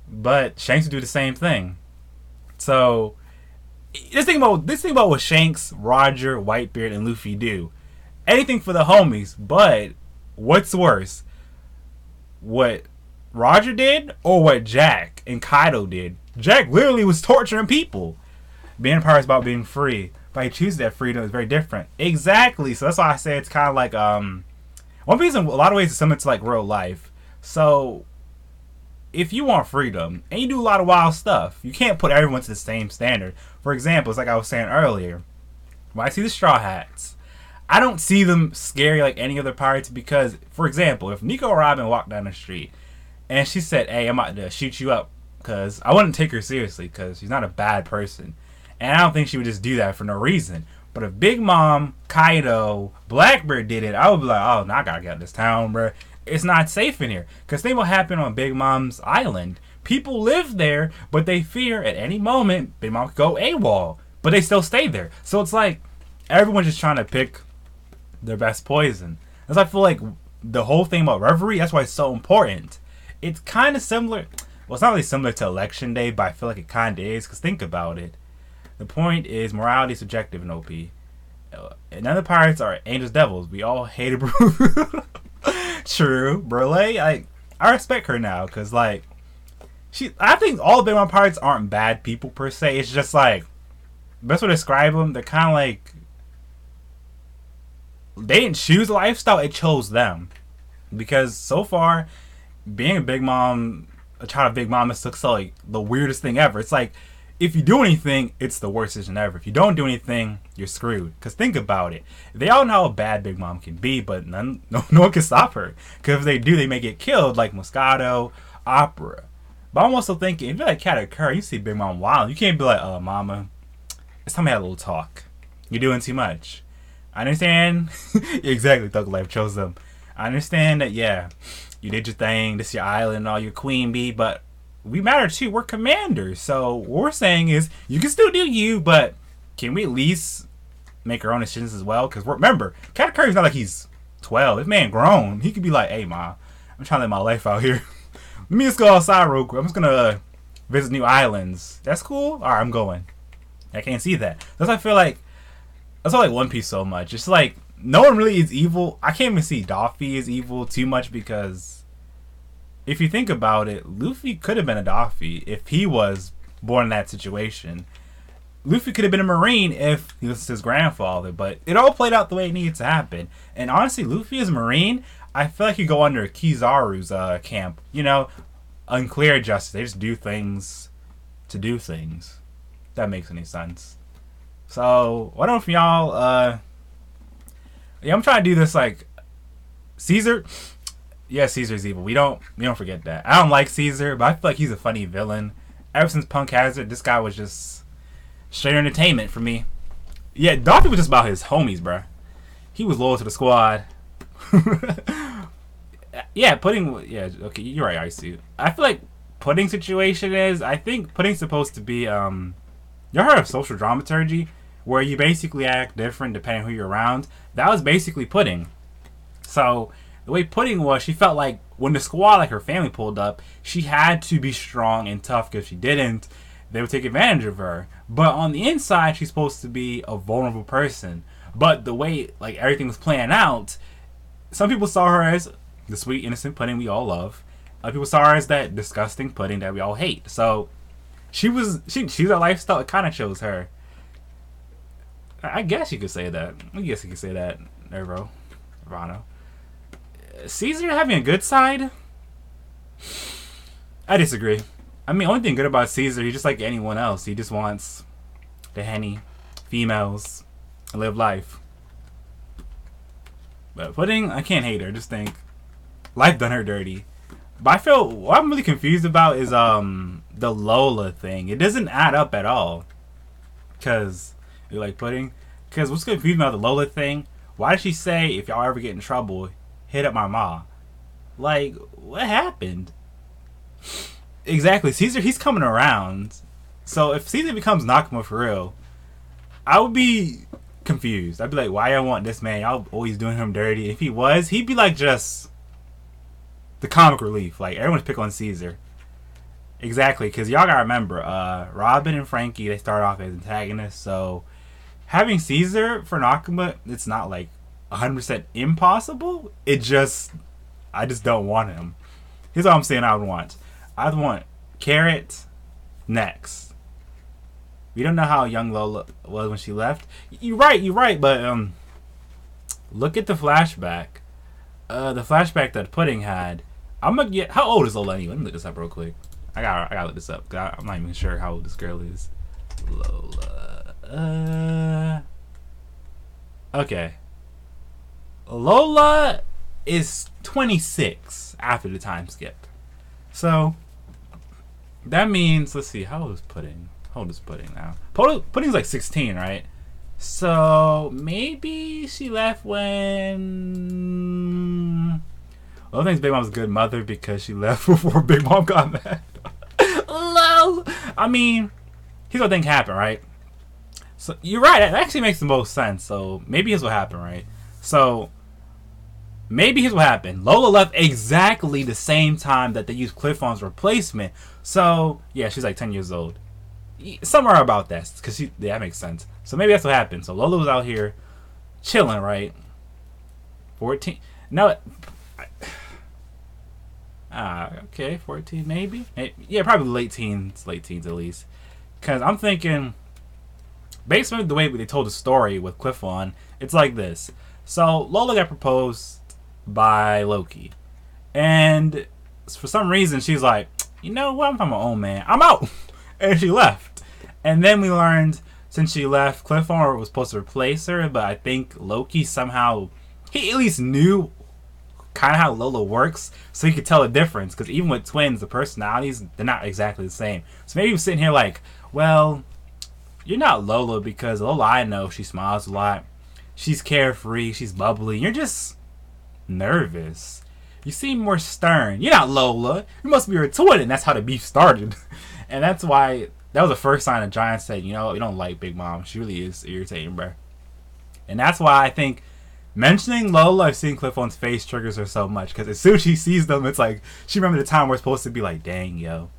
but Shanks would do the same thing. So this thing about what Shanks, Roger, Whitebeard, and Luffy do. Anything for the homies, but what's worse? What Roger did or what Jack and Kaido did? Jack literally was torturing people. Being a pirate is about being free. But he chooses that freedom is very different. Exactly. So that's why I say it's kind of like One Piece in a lot of ways is similar to like real life. So if you want freedom and you do a lot of wild stuff, you can't put everyone to the same standard. For example, it's like I was saying earlier, when I see the Straw Hats, I don't see them scary like any other pirates because, for example, if Nico Robin walked down the street and she said, hey, I'm about to shoot you up, because I wouldn't take her seriously because she's not a bad person. And I don't think she would just do that for no reason. But if Big Mom, Kaido, Blackbeard did it, I would be like, oh, now I gotta get out of this town, bro. It's not safe in here. Because think what happened on Big Mom's island. People live there, but they fear at any moment Big Mom could go AWOL. But they still stay there. So it's like everyone's just trying to pick their best poison. That's why I feel like the whole thing about Reverie, that's why it's so important. It's kind of similar. Well, it's not really similar to Election Day, but I feel like it kind of is. Because think about it. The point is, morality is subjective in OP. None of the pirates are angels, devils. We all hated True. Burleigh, I respect her now, because, like, I think all Big Mom pirates aren't bad people, per se. It's just, like, best way to describe them, they're kind of like, they didn't choose a lifestyle, it chose them. Because, so far, being a Big Mom, a child of Big Mom, is like the weirdest thing ever. It's like, if you do anything, it's the worst decision ever. If you don't do anything, you're screwed. Because think about it. They all know how bad Big Mom can be, but no one can stop her. Because if they do, they may get killed, like Moscato, Opera. But I'm also thinking, if you're like Katakuri, you see Big Mom wild, you can't be like, oh, mama, it's time to have a little talk. You're doing too much. I understand. Exactly, Thug Life chose them. I understand that, yeah, you did your thing, this is your island, all your queen bee, but we matter too. We're commanders. So what we're saying is you can still do you, but can we at least make our own decisions as well? Because remember, Katakuri's not like he's 12. This man grown. He could be like, hey, ma, I'm trying to live my life out here. Let me just go outside real quick. I'm just going to visit new islands. That's cool? All right, I'm going. I can't see that. That's why I feel like, that's why I like One Piece so much. It's like, no one really is evil. I can't even see Doffy is evil too much because if you think about it, Luffy could have been a Doffy if he was born in that situation. Luffy could have been a Marine if he was his grandfather, but it all played out the way it needed to happen. And honestly, Luffy as a Marine, I feel like he'd go under Kizaru's camp. You know, unclear justice. They just do things to do things. If that makes any sense. So, why don't y'all, yeah, I'm trying to do this like, Caesar. Yeah, Caesar's evil. We don't forget that. I don't like Caesar, but I feel like he's a funny villain. Ever since Punk Hazard, this guy was just straight entertainment for me. Yeah, Doffy was just about his homies, bruh. He was loyal to the squad. Yeah, okay, you're right, I see. I feel like Pudding's situation is, I think Pudding's supposed to be, You heard of social dramaturgy, where you basically act different depending on who you're around? That was basically Pudding. So the way Pudding was, she felt like when the squad, like her family, pulled up, she had to be strong and tough, because if she didn't, they would take advantage of her. But on the inside, she's supposed to be a vulnerable person. But the way like everything was playing out, some people saw her as the sweet, innocent Pudding we all love. Other people saw her as that disgusting Pudding that we all hate. So she was a lifestyle. It kind of shows her. I guess you could say that. I guess you could say that, Nervo. Caesar having a good side? I disagree. I mean, only thing good about Caesar, he's just like anyone else. He just wants the henny, females, and live life. But Pudding, I can't hate her. Just think, life done her dirty. But I feel what I'm really confused about is the Lola thing. It doesn't add up at all. Cause you like Pudding. Cause what's confusing about the Lola thing? Why did she say if y'all ever get in trouble, hit up my ma? Like, what happened? Exactly, Caesar, he's coming around. So if Caesar becomes Nakama for real, I would be confused. I'd be like, why y'all want this man? Y'all always doing him dirty. If he was, he'd be like just the comic relief. Like, everyone's pick on Caesar. Exactly, because y'all gotta remember, Robin and Frankie, they start off as antagonists, so having Caesar for Nakama, it's not like 100% impossible. I just don't want him. Here's what I'm saying I would want. I'd want Carrot next. We don't know how young Lola was when she left. You're right, but look at the flashback. The flashback that Pudding had. I'm gonna get. How old is Lola anyway? Let me look this up real quick. I gotta look this up, because I'm not even sure how old this girl is. Lola. Okay. Lola is 26 after the time skip. So that means, let's see, how old is Pudding? How old is Pudding now? Pudding's like 16, right? So maybe she left when... Well, I think Big Mom's a good mother because she left before Big Mom got mad. Lol. I mean, here's what I think happened, right? So you're right. That actually makes the most sense. So maybe here's what happened, right? So maybe here's what happened. Lola left exactly the same time that they used Cliff-On's replacement. So yeah, she's like 10 years old. Somewhere about that, because that makes sense. So maybe that's what happened. So Lola was out here chilling, right? 14. No. Okay, 14 maybe. Yeah, probably late teens at least. Because I'm thinking, based on the way they told the story with Cliff-On, it's like this. So Lola got proposed by Loki, and for some reason she's like, you know what, I'm my own man, I'm out. And she left. And then we learned, since she left, Cliff-On was supposed to replace her, but I think Loki somehow, he at least knew kind of how Lola works, so he could tell the difference. Because even with twins, the personalities, they're not exactly the same. So maybe he was sitting here like, well, you're not Lola, because Lola, I know, she smiles a lot, she's carefree, she's bubbly, you're just nervous, you seem more stern, you're not Lola, you must be her twin. And that's how the beef started. And that's why that was the first sign of Giant said, you know, you don't like Big Mom, she really is irritating, bro. And that's why I think mentioning Lola, I've seen Cliff-On's face triggers her so much, because as soon as she sees them, it's like she remembers the time we're supposed to be like, dang, yo,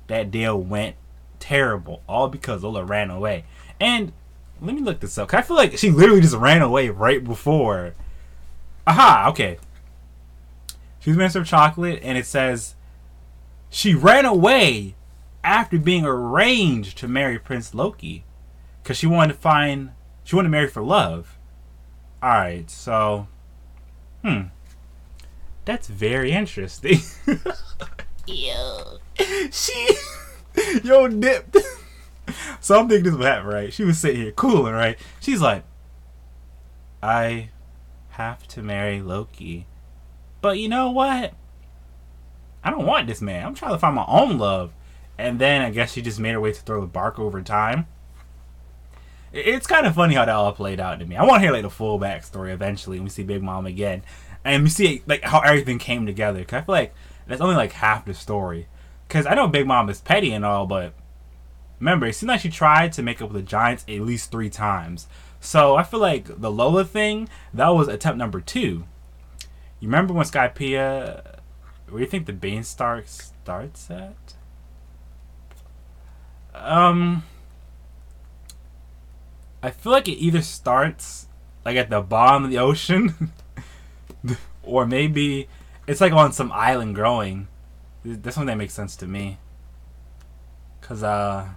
that deal went terrible, all because Lola ran away. And let me look this up, because I feel like she literally just ran away right before. Aha, okay. She was Minister of Chocolate, and it says she ran away after being arranged to marry Prince Loki, because she wanted to marry for love. Alright, so that's very interesting. Yo, dipped. So I'm thinking this would happen, right? She was sitting here cooling, right? She's like, I have to marry Loki, but you know what, I don't want this man, I'm trying to find my own love. And then I guess she just made her way to throw the bark over time. It's kind of funny how that all played out to me. I want to hear like the full backstory eventually when we see Big Mom again, and we see like how everything came together. Cause I feel like that's only like half the story. Cause I know Big Mom is petty and all, but remember, it seemed like she tried to make up with the Giants at least 3 times. So I feel like the Lola thing, that was attempt number 2. You remember when Skypiea, where do you think the Beanstalk starts at? I feel like it either starts like at the bottom of the ocean, or maybe it's like on some island growing. This one that makes sense to me. Cause I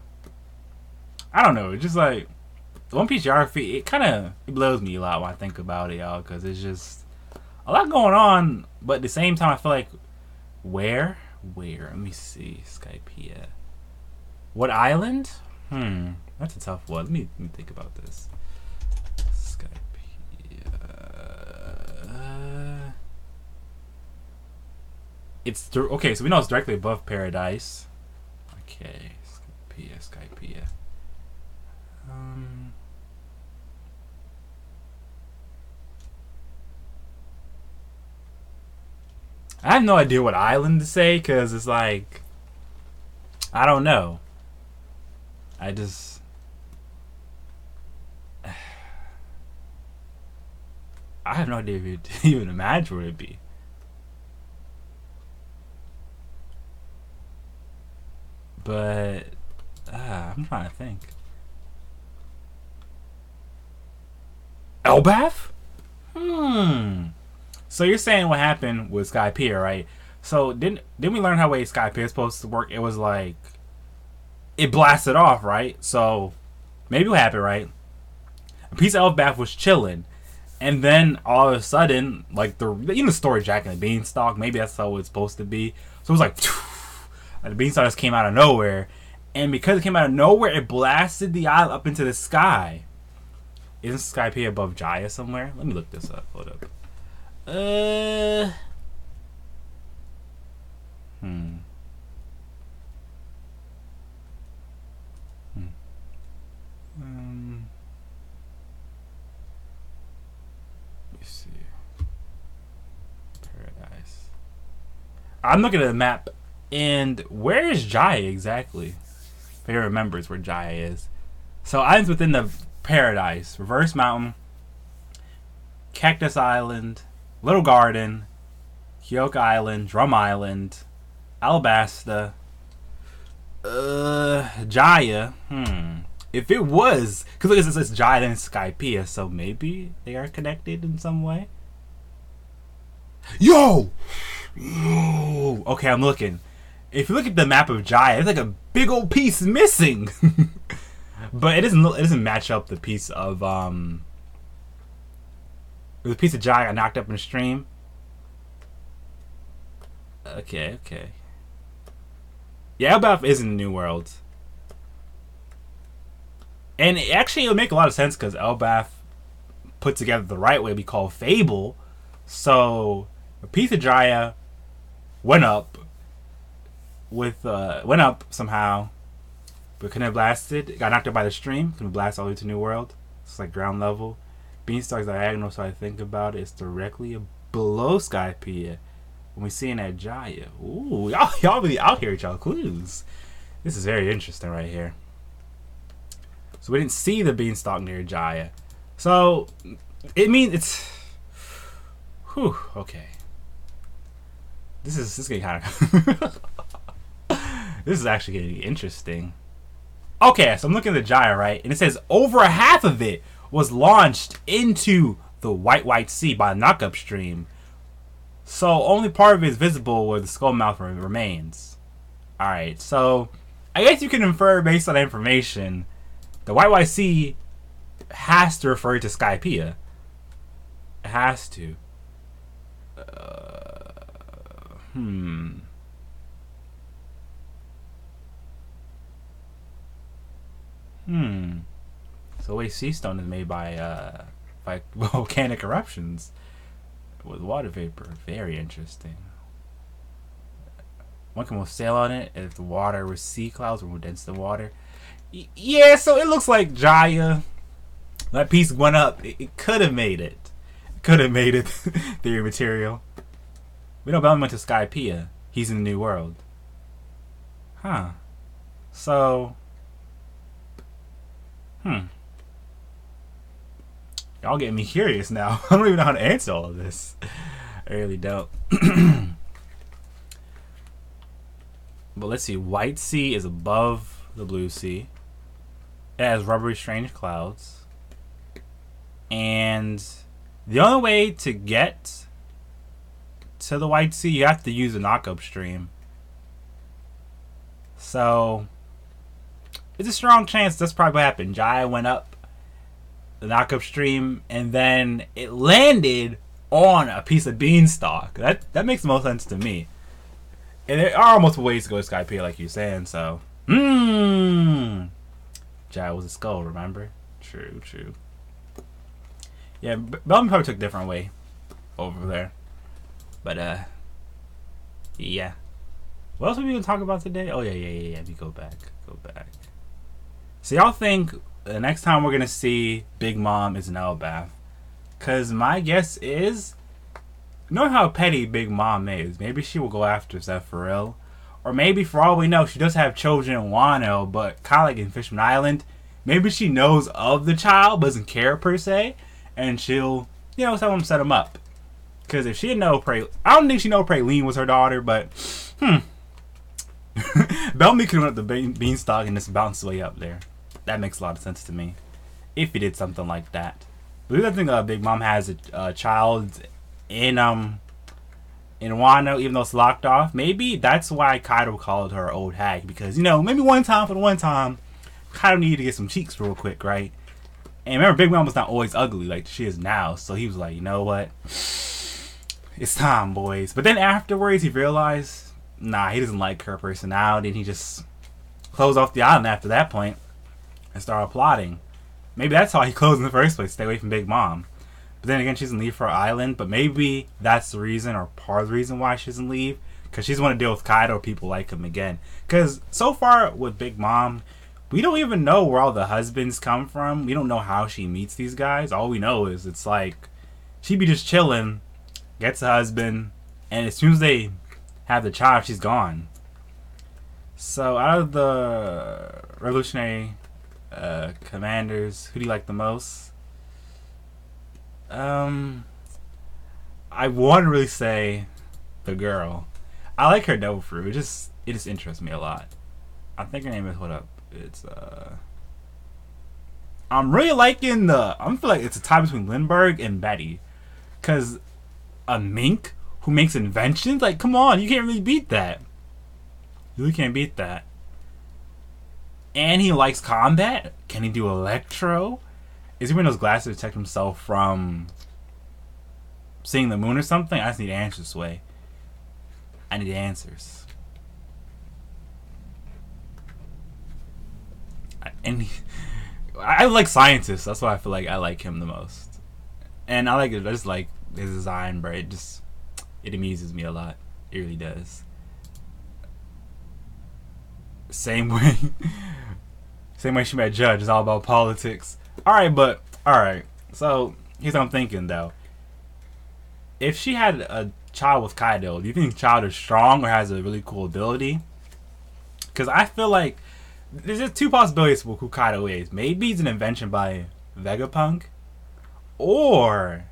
don't know, it's just like One Piece geography. It blows me a lot when I think about it, y'all. Cause it's just a lot going on, but at the same time, I feel like where? Let me see. Skypiea. What island? That's a tough one. Let me think about this. Skypiea. It's okay. So we know it's directly above Paradise. Okay, Skypiea. I have no idea what island to say because it's like I don't know. I have no idea if you even imagine where it'd be. But I'm trying to think. Elbaf? So you're saying what happened with Skypiea, right? So didn't we learn how way Skypiea is supposed to work? It was like it blasted off, right? So maybe what happened, right? A piece of Elbaf was chilling, and then all of a sudden, like the story Jack and the Beanstalk, maybe that's how it's supposed to be. So it was like the Beanstalk just came out of nowhere, and because it came out of nowhere, it blasted the island up into the sky. Isn't Skypiea above Jaya somewhere? Let me look this up. Hold up. Let me see. Paradise. I'm looking at the map, and where is Jaya exactly? If anyone remembers where Jaya is. So islands within the Paradise: Reverse Mountain, Cactus Island, Little Garden, Kyoka Island, Drum Island, Alabasta, Jaya. If it was, because look, it says Jaya and Skypiea, so maybe they are connected in some way. Yo! Okay, I'm looking. If you look at the map of Jaya, it's like a big old piece missing. But it doesn't match up the piece of the piece of Jaya got knocked up in the stream. Okay. Yeah, Elbaf is in the New World. And it'll make a lot of sense because Elbaf put together the right way we call Fable. So a piece of Jaya went up somehow, but couldn't have blasted. It got knocked up by the stream. Couldn't blast all the way to New World. It's like ground level. Beanstalk's diagonal, so I think about it. It's directly below Skypiea. When we see it at Jaya. Ooh, y'all really out here with y'all clues. This is very interesting right here. So we didn't see the Beanstalk near Jaya. So it means it's. Whew. Okay. This is getting kind of. This is actually getting interesting. Okay, so I'm looking at the Jaya, right, and it says over half of it was launched into the White Sea by a knock-up stream. So only part of it is visible where the skull mouth remains. Alright, so I guess you can infer based on that information the White Sea has to refer to Skypiea. It has to. So White Sea Stone is made by volcanic eruptions with water vapor. Very interesting. One can sail on it if the water was sea clouds or more dense than water. Yeah, so it looks like Jaya. That piece went up. It could have made it. Could have made it. Theory material. We know Bellman went to Skypiea. He's in the New World. Huh. So Hmm. Y'all getting me curious now. I don't even know how to answer all of this. I really don't. But let's see. White Sea is above the Blue Sea. It has rubbery, strange clouds. And the only way to get to the White Sea, you have to use a knock-up stream. So, it's a strong chance that's probably what happened. Jaya went up the knock-up stream, and then it landed on a piece of beanstalk. That makes the most sense to me. And there are multiple ways to go to Skype, like you're saying, so. Jai was a skull, remember? True. Yeah, Bellamy probably took a different way over there. But, yeah. What else are we going to talk about today? Oh, yeah. We go back. So y'all think the next time we're going to see Big Mom is in Elbath? Because my guess is, knowing how petty Big Mom is, maybe she will go after Seth for real. Or maybe, for all we know, she does have children in Wano, but kind of like in Fishman Island, maybe she knows of the child, but doesn't care per se, and she'll, set them up. Because if she didn't know I don't think she know Praline was her daughter, but, Bellamy could have went up the beanstalk and just bounced way up there. That makes a lot of sense to me. If he did something like that. But I think Big Mom has a child in Wano, even though it's locked off. Maybe that's why Kaido called her old hag, because maybe one time Kaido needed to get some cheeks real quick, right? And remember, Big Mom was not always ugly like she is now, so he was like, you know what, it's time, boys. But then afterwards he realized, nah, he doesn't like her personality, and he just closed off the island after that point and started plotting. Maybe that's how he closed in the first place, stay away from Big Mom. But then again, she doesn't leave for her island. But maybe that's the reason, or part of the reason why she doesn't leave. Because she doesn't want to deal with Kaido or people like him again. Because so far with Big Mom, we don't even know where all the husbands come from. We don't know how she meets these guys. All we know is it's like she be just chilling, gets a husband, and as soon as they have the child, she's gone. So out of the Revolutionary commanders, who do you like the most? I want to really say the girl. I like her dough fruit. It just interests me a lot. I think her name is, what up? It's I'm really liking I feel like it's a tie between Lindbergh and Betty. Cause a mink who makes inventions, like, come on, you can't really beat that. You really can't beat that. And he likes combat. Can he do electro? Is he wearing those glasses to protect himself from seeing the moon or something? I just need answers, Sway. I need answers. I like scientists. That's why I feel like I like him the most. And I just like his design, bro. It amuses me a lot. It really does. Same way she met Judge. It's all about politics. Alright. So, here's what I'm thinking, though. If she had a child with Kaido, do you think the child is strong or has a really cool ability? Because I feel like there's just two possibilities for who Kaido is. Maybe he's an invention by Vegapunk, or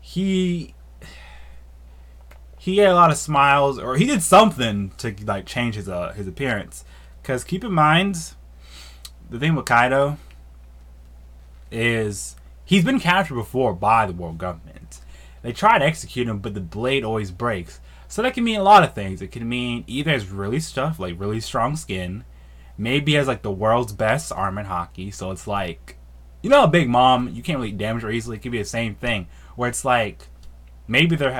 he had a lot of smiles, or he did something to like change his appearance. Because keep in mind, the thing with Kaido is he's been captured before by the world government. They try to execute him, but the blade always breaks. So that can mean a lot of things. It can mean either has really strong skin, maybe has like the world's best arm in hockey. So it's like, a Big Mom, you can't really damage her easily. It could be the same thing, where it's like maybe their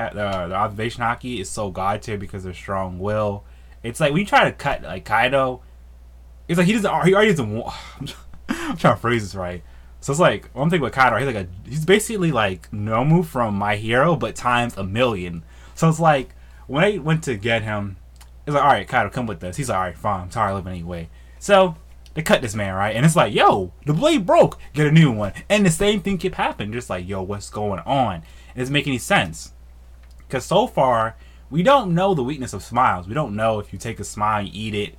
observation hockey is so god tier because of their strong will. It's like when you try to cut like Kaido, it's like he already doesn't want. I'm trying to phrase this right. So it's like, one thing with Kaido, he's basically like Nomu from My Hero, but times 1,000,000. So it's like, when I went to get him, it's like, alright, Kaido, come with us. He's like, alright, fine, I'm tired of living anyway. So, they cut this man, right? And it's like, yo, the blade broke, get a new one. And the same thing kept happening, just like, yo, what's going on? It doesn't make any sense. Because so far, we don't know the weakness of smiles. We don't know if you take a smile and eat it,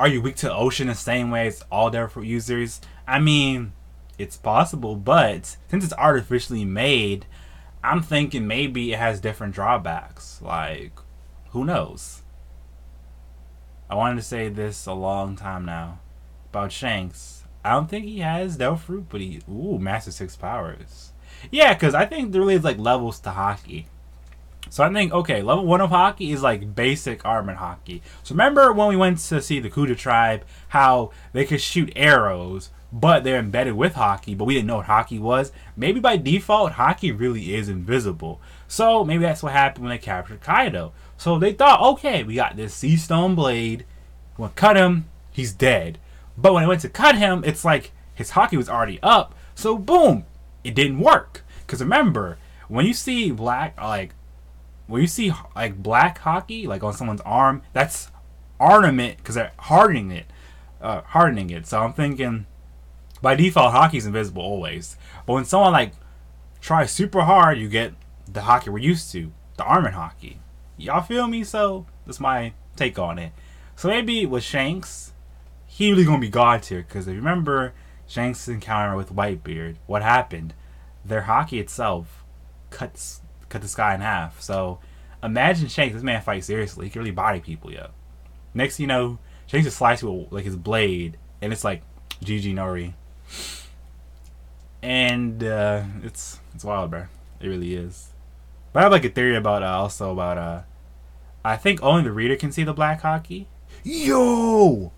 are you weak to the ocean the same way as all their fruit users? I mean, it's possible, but since it's artificially made, I'm thinking maybe it has different drawbacks. Like, who knows? I wanted to say this a long time now about Shanks. I don't think he has Devil Fruit, but he Master 6 powers. Yeah, because I think there really is like levels to Haki. So I think, okay, level 1 of Haki is like basic armored Haki. So remember when we went to see the Kuja tribe, how they could shoot arrows, but they're embedded with Haki, but we didn't know what Haki was? Maybe by default, Haki really is invisible. So maybe that's what happened when they captured Kaido. So they thought, okay, we got this sea stone blade. We'll cut him, he's dead. But when they went to cut him, it's like his Haki was already up. So boom, it didn't work. Because remember, when you see black Haki like on someone's arm, that's ornament because they're hardening it. So I'm thinking by default Haki's invisible always. But when someone like tries super hard, you get the Haki we're used to, the armored Haki. Y'all feel me? So that's my take on it. So maybe with Shanks, he really gonna be God tier because if you remember Shanks' encounter with Whitebeard, what happened? Their Haki itself cut the sky in half. So imagine Shanks, this man fights seriously. He can really body people, yo. Next you know, Shanks just slices with like his blade, and it's like GG Nori. And it's wild, bro. It really is. But I have like a theory about I think only the reader can see the black Haki. Yo!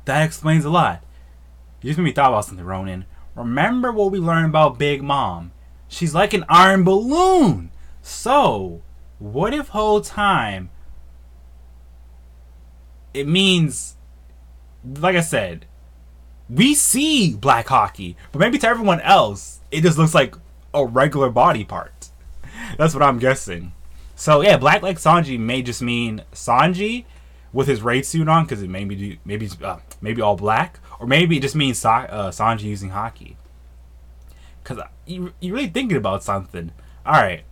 That explains a lot. You just made me thought about something, Ronin. Remember what we learned about Big Mom? She's like an iron balloon. So, what if whole time it means, like I said, we see black Haki, but maybe to everyone else, it just looks like a regular body part. That's what I'm guessing. So yeah, black like Sanji may just mean Sanji with his raid suit on, because it maybe all black, or maybe it just means Sanji using Haki. Because you really thinking about something. Alright,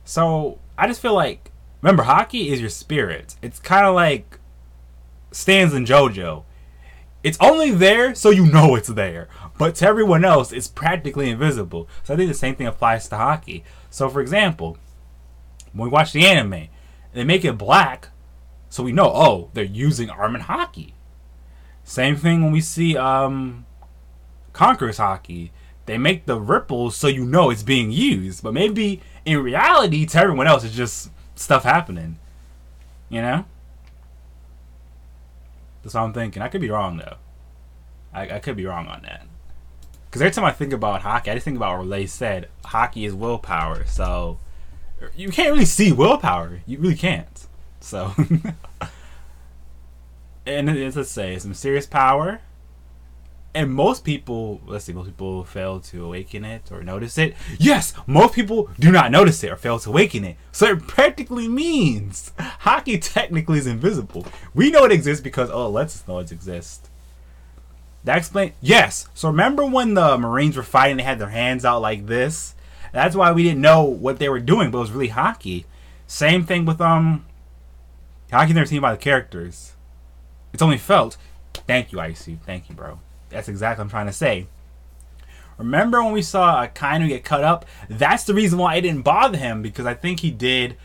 so I just feel like, remember, Haki is your spirit. It's kind of like Stans in JoJo. It's only there so you know it's there, but to everyone else it's practically invisible. So I think the same thing applies to Haki. So for example, when we watch the anime, they make it black so we know, oh, they're using armored Haki. Same thing when we see Conqueror's Haki. They make the ripples so you know it's being used, but maybe in reality to everyone else it's just stuff happening. You know? That's what I'm thinking. I could be wrong though. I could be wrong on that. Because every time I think about Haki, I just think about what Relay said. Haki is willpower, so you can't really see willpower. You really can't. So, and let's say it's mysterious power. And most people, most people fail to awaken it or notice it. Yes, most people do not notice it or fail to awaken it. So it practically means Haki technically is invisible. We know it exists because, oh, it lets us know it exists. That explains, yes. So remember when the Marines were fighting, they had their hands out like this? That's why we didn't know what they were doing, but it was really Haki. Same thing with, Haki never seen by the characters. It's only felt. Thank you, Icy. Thank you, bro. That's exactly what I'm trying to say. Remember when we saw Kaido get cut up? That's the reason why it didn't bother him, because I think he did.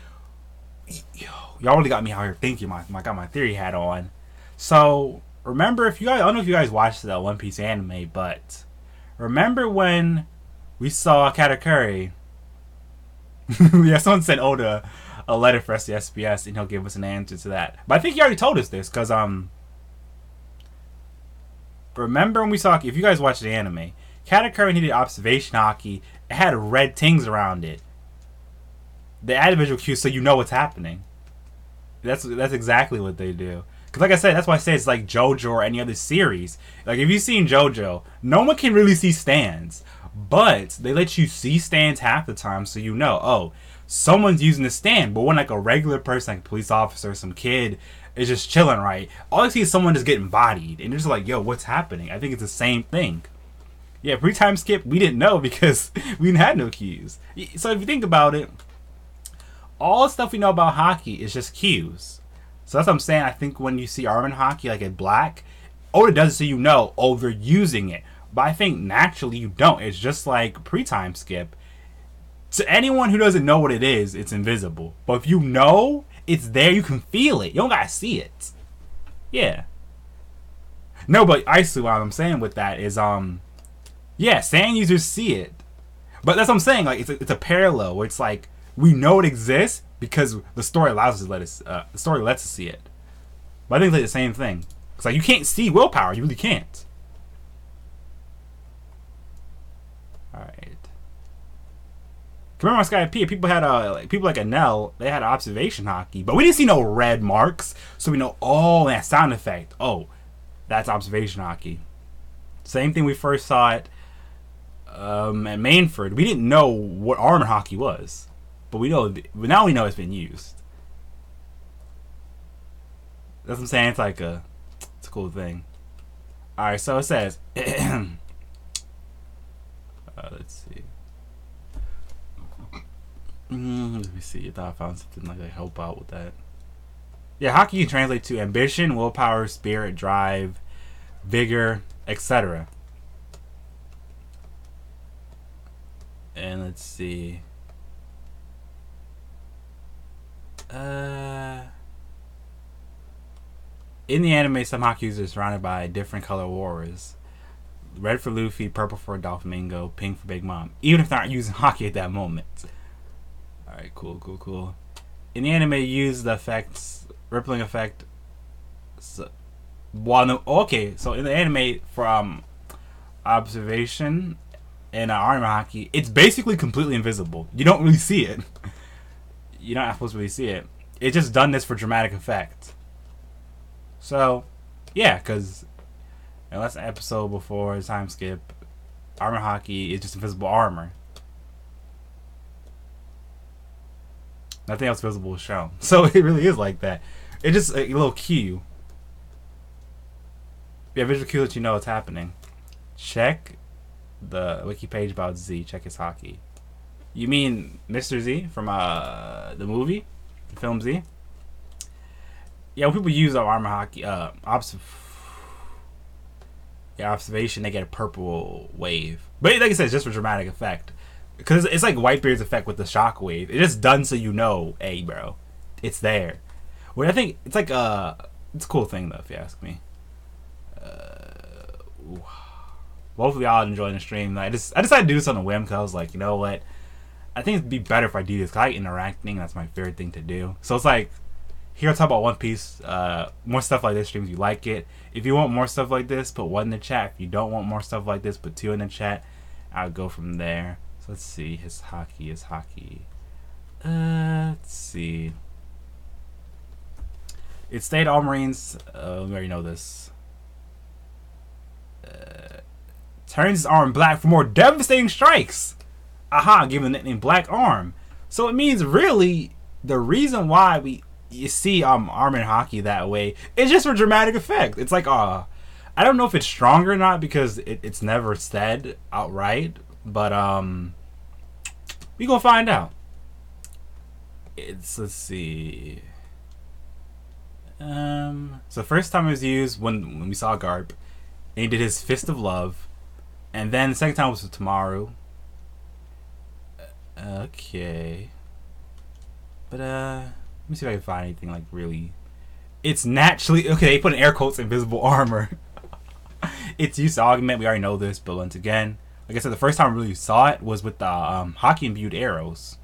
Y'all really got me out here thinking. I got my theory hat on. So remember, if you guys, I don't know if you guys watched the One Piece anime, but remember when we saw Katakuri? Yeah, someone sent Oda a letter for us to SPS, and he'll give us an answer to that. But I think he already told us this, because remember when we saw, if you guys watched the anime, Katakuri needed observation Haki. It had red tings around it. They added visual cues so you know what's happening. That's exactly what they do. Because like I said, that's why I say it's like JoJo or any other series. Like if you've seen JoJo, no one can really see stands. But they let you see stands half the time so you know, oh, someone's using the stand. But when like a regular person, like a police officer, some kid, is just chilling, right? All I see is someone just getting bodied, and you're just like, yo, what's happening? I think it's the same thing. Yeah, free time skip, we didn't know because we didn't have no cues. So if you think about it, all the stuff we know about Haki is just cues. So that's what I'm saying. I think when you see armor and hockey like in black, Oda does it so you know, oh, they're using it. But I think naturally you don't. It's just like pre-time skip. To anyone who doesn't know what it is, it's invisible. But if you know it's there, you can feel it. You don't gotta see it. Yeah. No, but Isu, what I'm saying with that is, yeah, sand users see it. But that's what I'm saying. Like, it's a parallel where it's like we know it exists because the story allows us to the story lets us see it. But I think it's like the same thing. It's like you can't see willpower. You really can't. All right. Remember on Skype, people had people like Anel, they had observation hockey, but we didn't see no red marks, so we know, oh, that sound effect. Oh, that's observation hockey. Same thing we first saw it at Mainford. We didn't know what armor hockey was, but now we know it's been used. That's what I'm saying. It's like it's a cool thing. All right, so it says, let's see. Let me see. I thought I found something like that help out with that. Yeah, hockey can translate to ambition, willpower, spirit, drive, vigor, etc. And let's see. In the anime, some hockey users are surrounded by different color warriors. Red for Luffy, purple for Doflamingo, pink for Big Mom. Even if they're not using hockey at that moment. Alright, cool. In the anime, use the effects, rippling effect. So in the anime, from observation and armor hockey, it's basically completely invisible. You don't really see it. You're not supposed to really see it. It's just done this for dramatic effect. So, yeah, because unless an episode before time skip, armor hockey is just invisible armor. Nothing else visible is shown. So it really is like that. It's just a little cue. Yeah, visual cue that you know what's happening. Check the wiki page about Z. Check his hockey. You mean Mr. Z from the movie? The film Z? Yeah, when people use armor hockey, observation, they get a purple wave. But like I said, it's just for dramatic effect. Because it's like Whitebeard's effect with the shock wave. It's just done so you know, hey, bro, it's there. Well, I think it's like it's a cool thing though, if you ask me. Hopefully y'all enjoying the stream. I decided to do this on a whim because I was like, you know what? I think it'd be better if I do this because I like interacting. That's my favorite thing to do. So it's like, here I'll talk about One Piece. More stuff like this streams if you like it. If you want more stuff like this, put 1 in the chat. If you don't want more stuff like this, put 2 in the chat. I'll go from there. So let's see. His hockey. Let's see. It stayed all Marines. We already know this. Turns his arm black for more devastating strikes. Aha, given the nickname Black Arm. So it means really the reason why you see armor and hockey that way is just for dramatic effect. It's like I don't know if it's stronger or not because it's never said outright, but we gonna find out. Let's see. So first time it was used when we saw Garp, and he did his Fist of Love, and then the second time was with Tamaru. Okay, but let me see if I can find anything like really. It's naturally okay. They put in air quotes invisible armor. It's used to augment. We already know this, but once again, like I said, the first time I really saw it was with the hockey imbued arrows.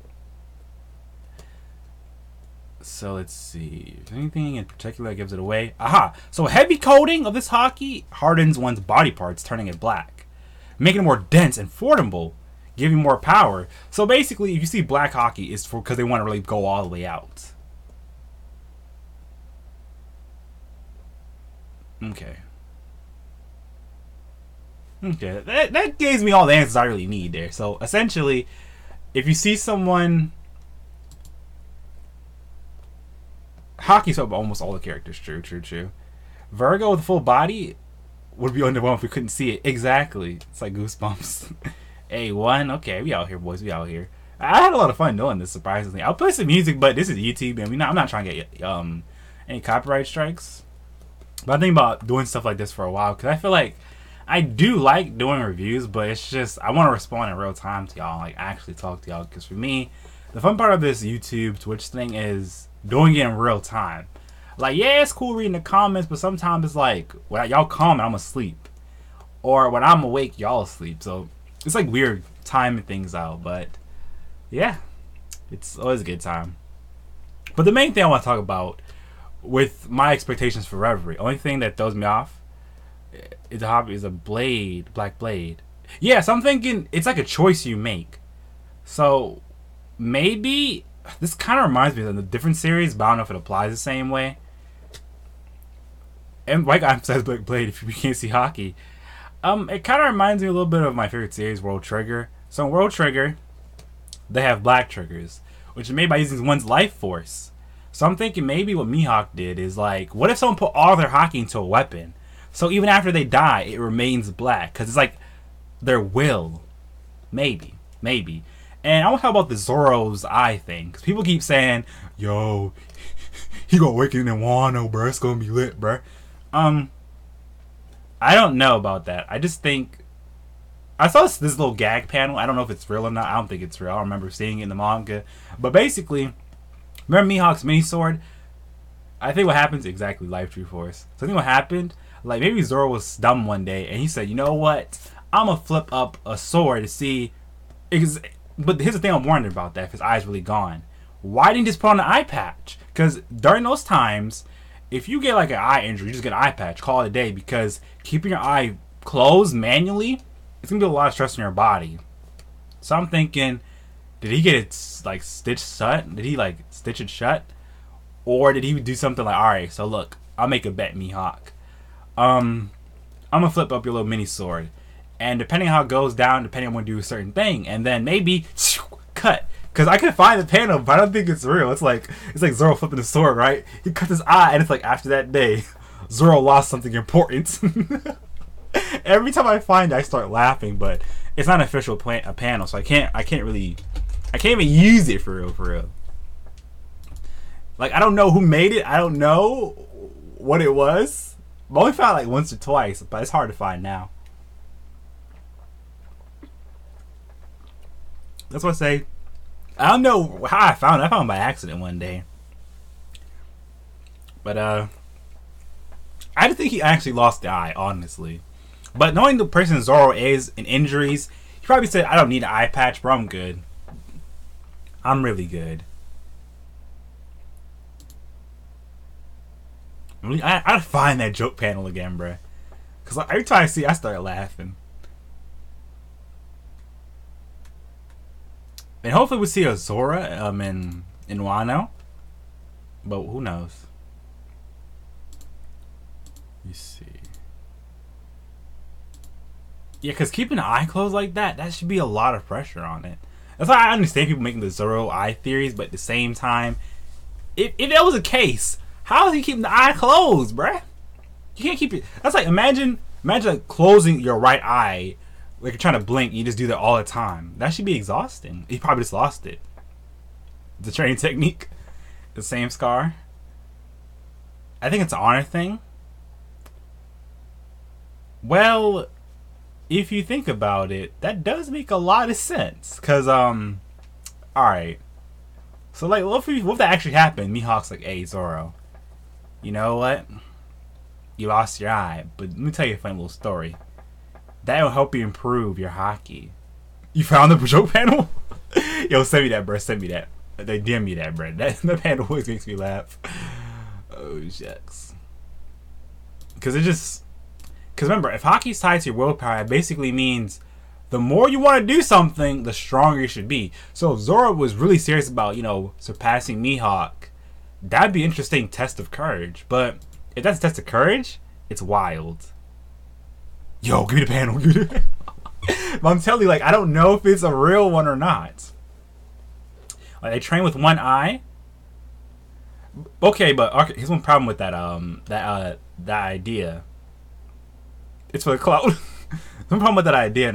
So let's see. Is there anything in particular that gives it away? Aha! So heavy coating of this hockey hardens one's body parts, turning it black, making it more dense and formidable, giving more power. So basically, if you see black hockey, it's for because they want to really go all the way out. Okay. That gives me all the answers I really need there. So essentially, if you see someone, hockey's up almost all the characters. True. Virgo with a full body would be underwhelmed if we couldn't see it. Exactly. It's like Goosebumps. A1. Okay, we out here, boys. We out here. I had a lot of fun doing this, surprisingly. I'll play some music, but this is YouTube, and I'm not trying to get Any copyright strikes? But I think about doing stuff like this for a while because I feel like I do like doing reviews, but it's just I want to respond in real time to y'all, like actually talk to y'all. Because for me, the fun part of this YouTube Twitch thing is doing it in real time. Like, yeah, it's cool reading the comments, but sometimes it's like when y'all comment, I'm asleep, or when I'm awake, y'all asleep. So it's like weird timing things out. But yeah, it's always a good time. But the main thing I want to talk about with my expectations for Reverie, only thing that throws me off is a hobby is a blade, black blade. Yeah, so I'm thinking it's like a choice you make. So maybe this kind of reminds me of a different series, but I don't know if it applies the same way. And like I said, black blade. If you can't see hockey, it kind of reminds me a little bit of my favorite series, World Trigger. So in World Trigger, they have black triggers, which is made by using one's life force. So I'm thinking maybe what Mihawk did is like, what if someone put all their hockey into a weapon? So even after they die, it remains black. Because it's like their will. Maybe. And I want to talk about the Zoro's eye thing. Because people keep saying, yo, he gonna awaken in Wano, bro. It's gonna be lit, bro. I don't know about that. I just think... I saw this little gag panel. I don't know if it's real or not. I don't think it's real. I don't remember seeing it in the manga. But basically, remember Mihawk's mini sword? I think what happens... Exactly, Life Tree Force. So I think what happened... Like, maybe Zoro was dumb one day, and he said, you know what? I'm going to flip up a sword to see... But here's the thing I'm wondering about that, if his eye's really gone. Why didn't he just put on an eye patch? Because during those times, if you get, like, an eye injury, you just get an eye patch, call it a day, because keeping your eye closed manually, it's going to be a lot of stress on your body. So I'm thinking, did he get it, like, stitched shut? Did he, like, stitch it shut? Or did he do something like, alright, so look, I'll make a bet, Mihawk. I'm gonna flip up your little mini sword, and depending on how it goes down, depending on when you do a certain thing, and then maybe cut. Because I can find the panel, but I don't think it's real. It's like Zoro flipping the sword, right? He cuts his eye, and it's like after that day, Zoro lost something important. Every time I find it, I start laughing, but it's not an official panel, so I can't even use it for real. Like, I don't know who made it. I don't know what it was. I've only found like once or twice, but it's hard to find now. That's what I say. I don't know how I found it. I found it by accident one day. But I just think he actually lost the eye, honestly. But knowing the person Zoro is and injuries, he probably said, I don't need an eye patch, bro. I'm good. I'm really good. I find that joke panel again, bruh. Because like, every time I see it, I start laughing. And hopefully we'll see a Zora in Wano. But who knows? You see. Yeah, because keeping an eye closed like that should be a lot of pressure on it. That's why I understand people making the Zoro eye theories, but at the same time, if that was the case, how is he keeping the eye closed, bruh? You can't keep it. That's like, imagine like closing your right eye, like you're trying to blink, and you just do that all the time. That should be exhausting. He probably just lost it. The training technique. The same scar. I think it's an honor thing. Well, if you think about it, that does make a lot of sense. Cause alright. So like, what if that actually happened? Mihawk's like, hey Zoro, you know what? You lost your eye, but let me tell you a funny little story. That will help you improve your hockey. You found the joke panel? Yo, send me that, bro. Send me that. They DM me that, bro. The panel always makes me laugh. Oh, shucks. Because remember, if hockey's tied to your willpower, it basically means the more you want to do something, the stronger you should be. So if Zoro was really serious about, surpassing Mihawk, that'd be an interesting test of courage. But if that's a test of courage, it's wild. Yo, give me the panel. But I'm telling you, like, I don't know if it's a real one or not. Like, they train with one eye. Okay, but here's one problem with that that idea. It's for the clout. One problem with that idea,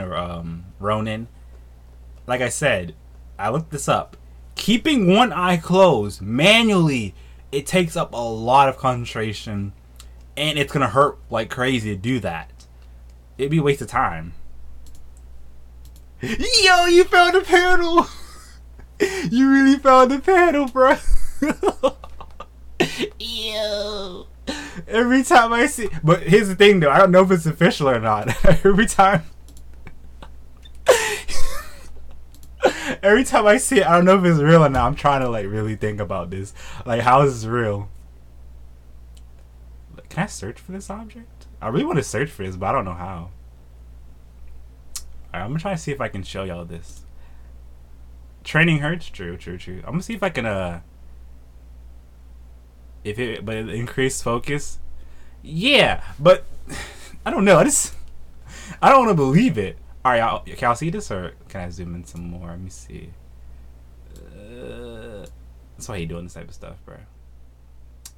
Ronin. Like I said, I looked this up. Keeping one eye closed manually it takes up a lot of concentration, and it's gonna hurt like crazy to do that. It'd be a waste of time. Yo, you found a panel! You really found the panel, bro. Yo. Every time I see... But here's the thing, though. I don't know if it's official or not. Every time... Every time I see it, I don't know if it's real or not. I'm trying to, like, really think about this. Like, how is this real? Can I search for this object? I really want to search for this, but I don't know how. Alright, I'm gonna try to see if I can show y'all this. Training hurts? True. I'm gonna see if I can, but increased focus? Yeah, but I don't know. I don't want to believe it. Alright, can y'all see this, or can I zoom in some more? Let me see. That's why you doing this type of stuff, bro.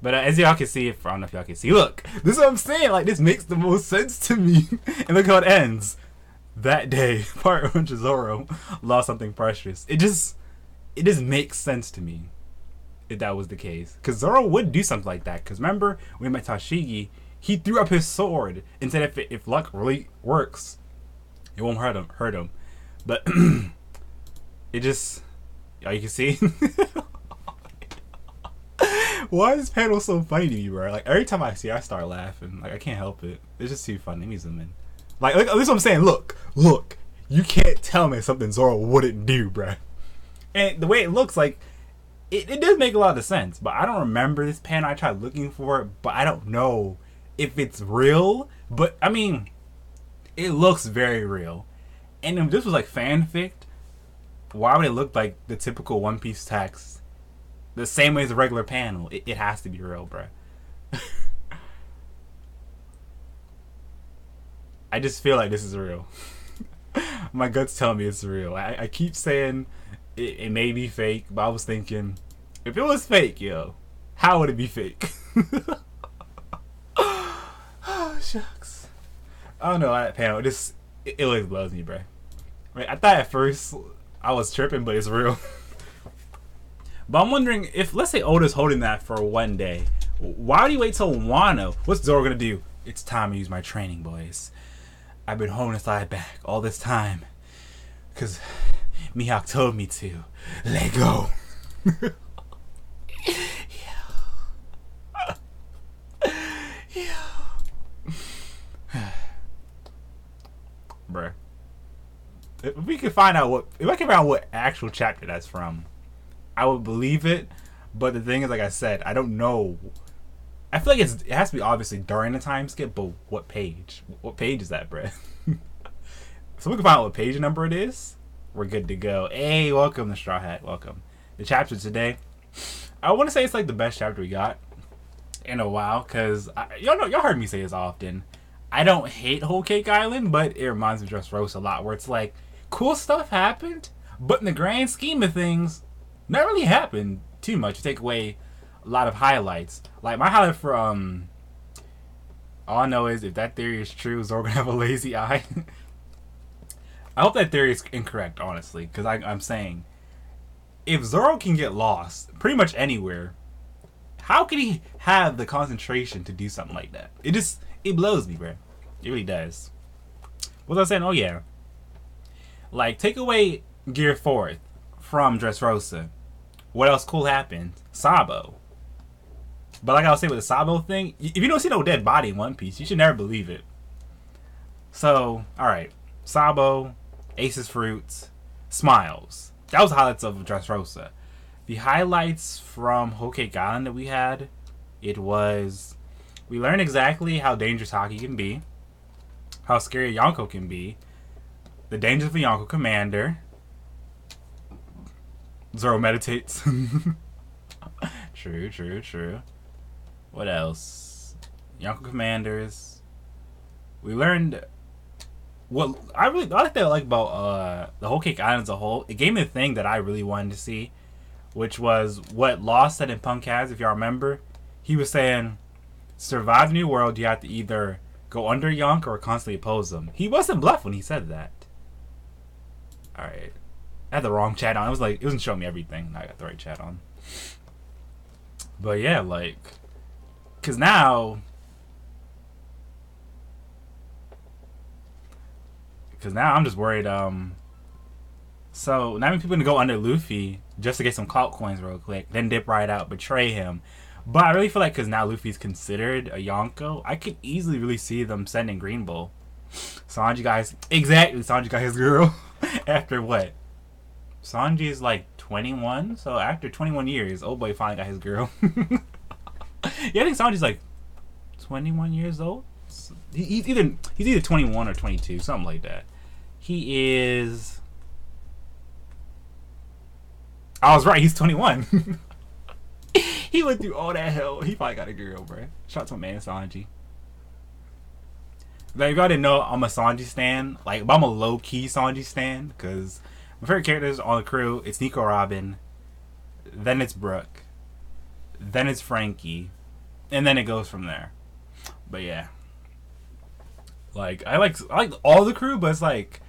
But as y'all can see, I don't know if y'all can see. Look, this is what I'm saying. Like, this makes the most sense to me. And look how it ends. That day, part 1, Zoro lost something precious. It just makes sense to me if that was the case. Because Zoro would do something like that. Because remember, when he met Tashigi, he threw up his sword and said if luck really works, it won't hurt him. But it just... Y'all, you can see? Why is this panel so funny to me, bro? Like, every time I see it, I start laughing. Like, I can't help it. It's just too funny. Let me zoom in. Like, this is what I'm saying. Look. You can't tell me something Zoro wouldn't do, bruh. And the way it looks, like, it does make a lot of sense. But I don't remember this panel. I tried looking for it, but I don't know if it's real. But, I mean, it looks very real. And if this was, like, fanfic, why would it look like the typical One Piece text? The same way as a regular panel. It has to be real, bruh. I just feel like this is real. My guts tell me it's real. I keep saying it may be fake, but I was thinking, if it was fake, yo, how would it be fake? Oh, shucks. I don't know, that panel, it always blows me, bro. Right, I thought at first I was tripping, but it's real. But I'm wondering if, let's say Oda's holding that for 1 day, why do you wait till Wano? What's Zoro gonna do? It's time to use my training, boys. I've been holding this eye back all this time because Mihawk told me to. Let go. Bruh. If we could find out if I can find out what actual chapter that's from, I would believe it. But the thing is, like I said, I don't know. I feel like it has to be obviously during the time skip, but what page? What page is that, bruh? So we can find out what page number it is. We're good to go. Hey, welcome to Straw Hat. Welcome. The chapter today, I want to say it's like the best chapter we got in a while, because y'all heard me say this often. I don't hate Whole Cake Island, but it reminds me of Dressrosa a lot, where it's like cool stuff happened, but in the grand scheme of things, not really happened too much. You take away a lot of highlights. Like my highlight for all I know is if that theory is true, Zoro gonna have a lazy eye. I hope that theory is incorrect, honestly, because I'm saying if Zoro can get lost pretty much anywhere, how can he have the concentration to do something like that? It blows me, bro. It really does. What was I saying? Oh yeah, like take away Gear 4th from Dressrosa. What else cool happened? Sabo. But like I was saying with the Sabo thing, if you don't see no dead body in One Piece, you should never believe it. So, alright. Sabo, Ace's Fruits, Smiles. That was the highlights of Dressrosa. The highlights from Whole Cake Island that we had, it was... We learned exactly how dangerous Haki can be, how scary Yonko can be, the dangers of a Yonko commander. Zoro meditates. True. What else? Yonko commanders. We learned what I like that about the Whole Cake Island as a whole. It gave me the thing that I really wanted to see, which was what Law said in Punk has, if y'all remember. He was saying, survive the new world, you have to either go under Yonko or constantly oppose them. He wasn't bluff when he said that. Alright. I had the wrong chat on. It wasn't showing me everything. I got the right chat on. But yeah, like, cause now I'm just worried. So Nami people gonna go under Luffy just to get some clout coins real quick, then dip right out, betray him. But I really feel like because now Luffy's considered a Yonko, I could easily really see them sending Green Bull. Sanji guys, exactly. Sanji got his girl after what? Sanji is like 21, so after 21 years, old boy finally got his girl. Yeah, I think Sanji's like 21 years old. He's either 21 or 22, something like that. He is. I was right. He's 21. He went through all that hell. He probably got a girl, bro. Shout out to my man Sanji. Like, if y'all didn't know, I'm a Sanji stan. Like, but I'm a low key Sanji stan because my favorite characters on the crew, it's Nico Robin, then it's Brooke, then it's Frankie, and then it goes from there. But yeah, like I like all the crew, but it's like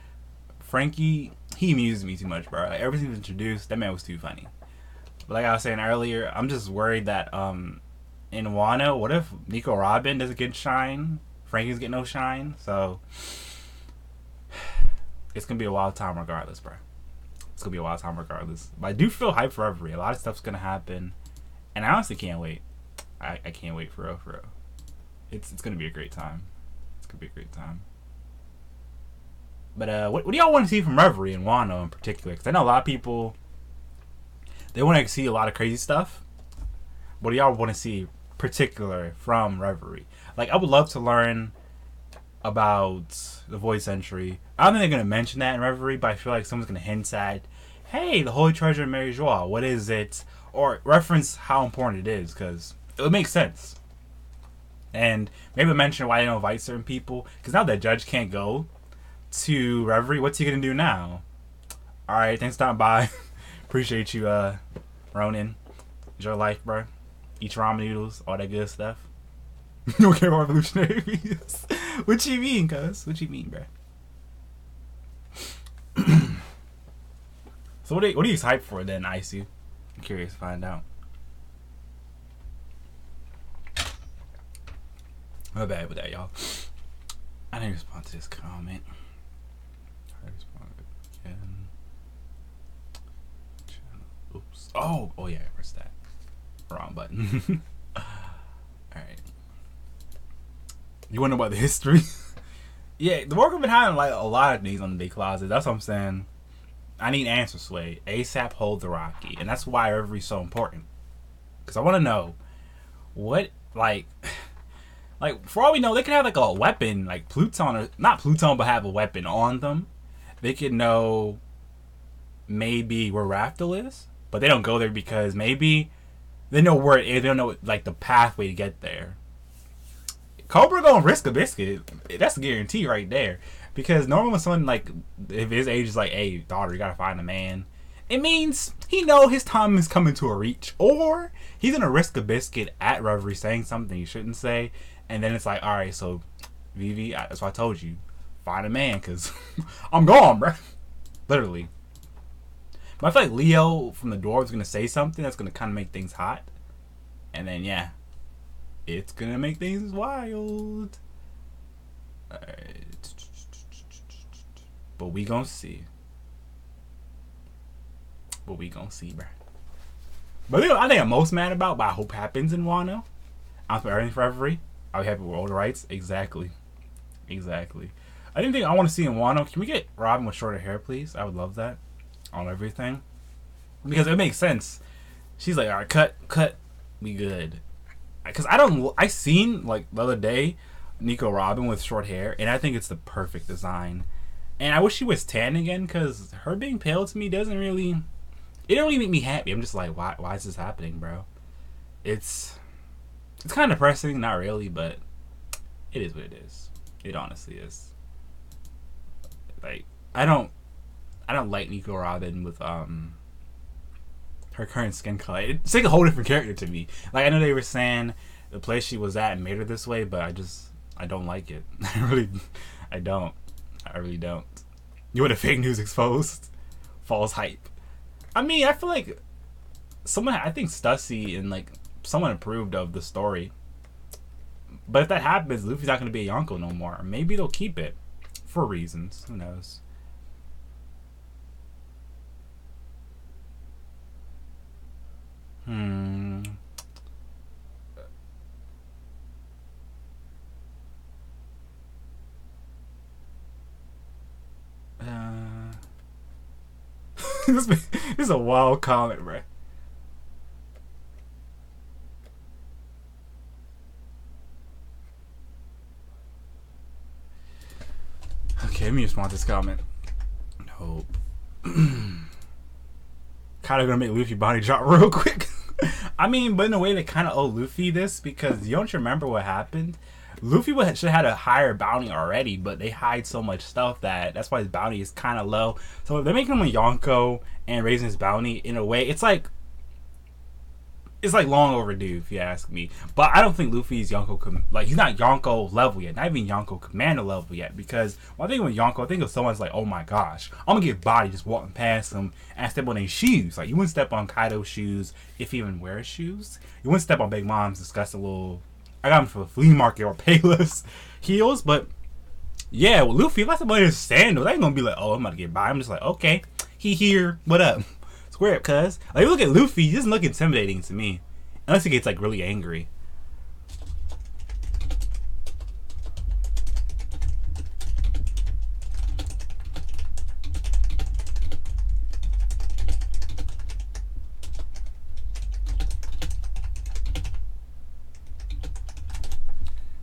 Frankie, he amused me too much, bro. Like, everything was introduced, that man was too funny. But like I was saying earlier, I'm just worried that in Wano, what if Nico Robin doesn't get shine? Frankie's getting no shine, so it's gonna be a wild time regardless, bro. It's gonna be a wild time regardless. But I do feel hyped for Reverie. A lot of stuff's gonna happen, and I honestly can't wait. I can't wait for real, for real. It's gonna be a great time. It's gonna be a great time. But what do y'all want to see from Reverie and Wano in particular? Because I know a lot of people, they want to see a lot of crazy stuff. What do y'all want to see particular from Reverie? Like, I would love to learn about the Void Century. I don't think they're going to mention that in Reverie, but I feel like someone's going to hint at, hey, the Holy Treasure of Mary Joie, what is it? Or reference how important it is, because it would make sense. And maybe mention why they don't invite certain people. Because now that Judge can't go to Reverie, what's he going to do now? Alright, thanks for stopping by. Appreciate you, Ronin. Enjoy life, bro. Eat your ramen noodles, all that good stuff. You don't care about Revolutionaries. What you mean, cuz? What you mean, bro? So what are you hyped for then, Icy? I'm curious to find out. My bad with that, y'all. I didn't respond to this comment. I responded again. Oops. Oh yeah, where's that? Wrong button. Alright. You wanna know about the history? Yeah, the work have been having like a lot of these on the day closet. That's what I'm saying. I need answers, Sway. ASAP hold the Rocky. And that's why Reverie's so important. Because I want to know what, like, for all we know, they could have like a weapon, like Pluton, or not Pluton, but have a weapon on them. They could know maybe where Raftel is, but they don't go there because maybe they know where it is. They don't know, like, the pathway to get there. Cobra gonna risk a biscuit. That's a guarantee right there. Because normally when someone, like, if his age is like, hey, daughter, you gotta find a man, it means he know his time is coming to a reach. Or he's gonna risk a biscuit at Reverie saying something he shouldn't say. And then it's like, alright, so, Vivi, that's why I told you. Find a man, because I'm gone, bro. Literally. But I feel like Leo from the door is gonna say something that's gonna kind of make things hot. And then, yeah. It's gonna make things wild. Alright. But we gonna see. But we gonna see, bruh. But I think I'm most mad about, but I hope happens in Wano. I'm for everything for Reverie. I'll be happy with all the rights. Exactly. Exactly. I didn't think I want to see in Wano. Can we get Robin with shorter hair, please? I would love that. On everything. Because it makes sense. She's like, alright, cut. We good. Because I seen, like, the other day, Nico Robin with short hair, and I think it's the perfect design. And I wish she was tan again, because her being pale to me doesn't really, it don't really make me happy. I'm just like, why is this happening, bro? It's kind of depressing, not really, but it is what it is. It honestly is. Like, I don't like Nico Robin with her current skin color. It's like a whole different character to me. Like, I know they were saying the place she was at made her this way, but I don't like it. I really don't. You want a fake news exposed? False hype. I mean, I feel like I think Stussy and, like, someone approved of the story. But if that happens, Luffy's not going to be a Yonko no more. Maybe they'll keep it for reasons. Who knows? This is a wild comment, bro. Okay, let me respond to this comment. Nope. Kaido gonna make Luffy body drop real quick. I mean, but in a way they kind of owe Luffy this, because you don't remember what happened. Luffy should have had a higher bounty already, but they hide so much stuff that's why his bounty is kind of low. So if they're making him a Yonko and raising his bounty, in a way, it's like long overdue, if you ask me. But I don't think Luffy's Yonko, he's not Yonko level yet, not even Yonko Commander level yet. Because when I think of Yonko, I think of someone's like, oh my gosh, I'm gonna get body just walking past them and step on their shoes. Like, you wouldn't step on Kaido's shoes if he even wears shoes. You wouldn't step on Big Mom's disgusting little, I got him for the flea market or Payless heels. But yeah, with Luffy, if I step on his sandals, I ain't gonna be like, oh, I'm about to get by. I'm just like, okay, he here, what up? Square up, cuz. Like, look at Luffy, he doesn't look intimidating to me. Unless he gets, like, really angry.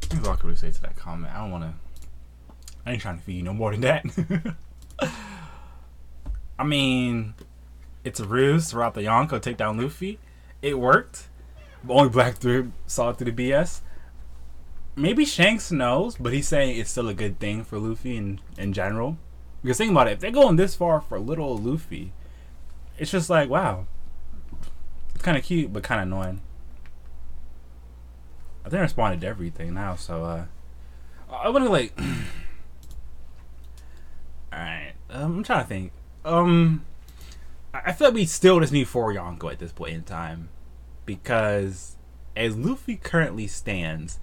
That's all I could really say to that comment. I ain't trying to feed you no more than that. I mean, it's a ruse throughout the Yonko take down Luffy. It worked. But only Blackbeard saw it through the BS. Maybe Shanks knows, but he's saying it's still a good thing for Luffy in general. Because think about it, if they're going this far for little Luffy, it's just like, wow. It's kind of cute, but kind of annoying. I think I responded to everything now, so I want to like. Alright, I'm trying to think. I feel like we still just need 4 Yonko at this point in time, because as Luffy currently stands,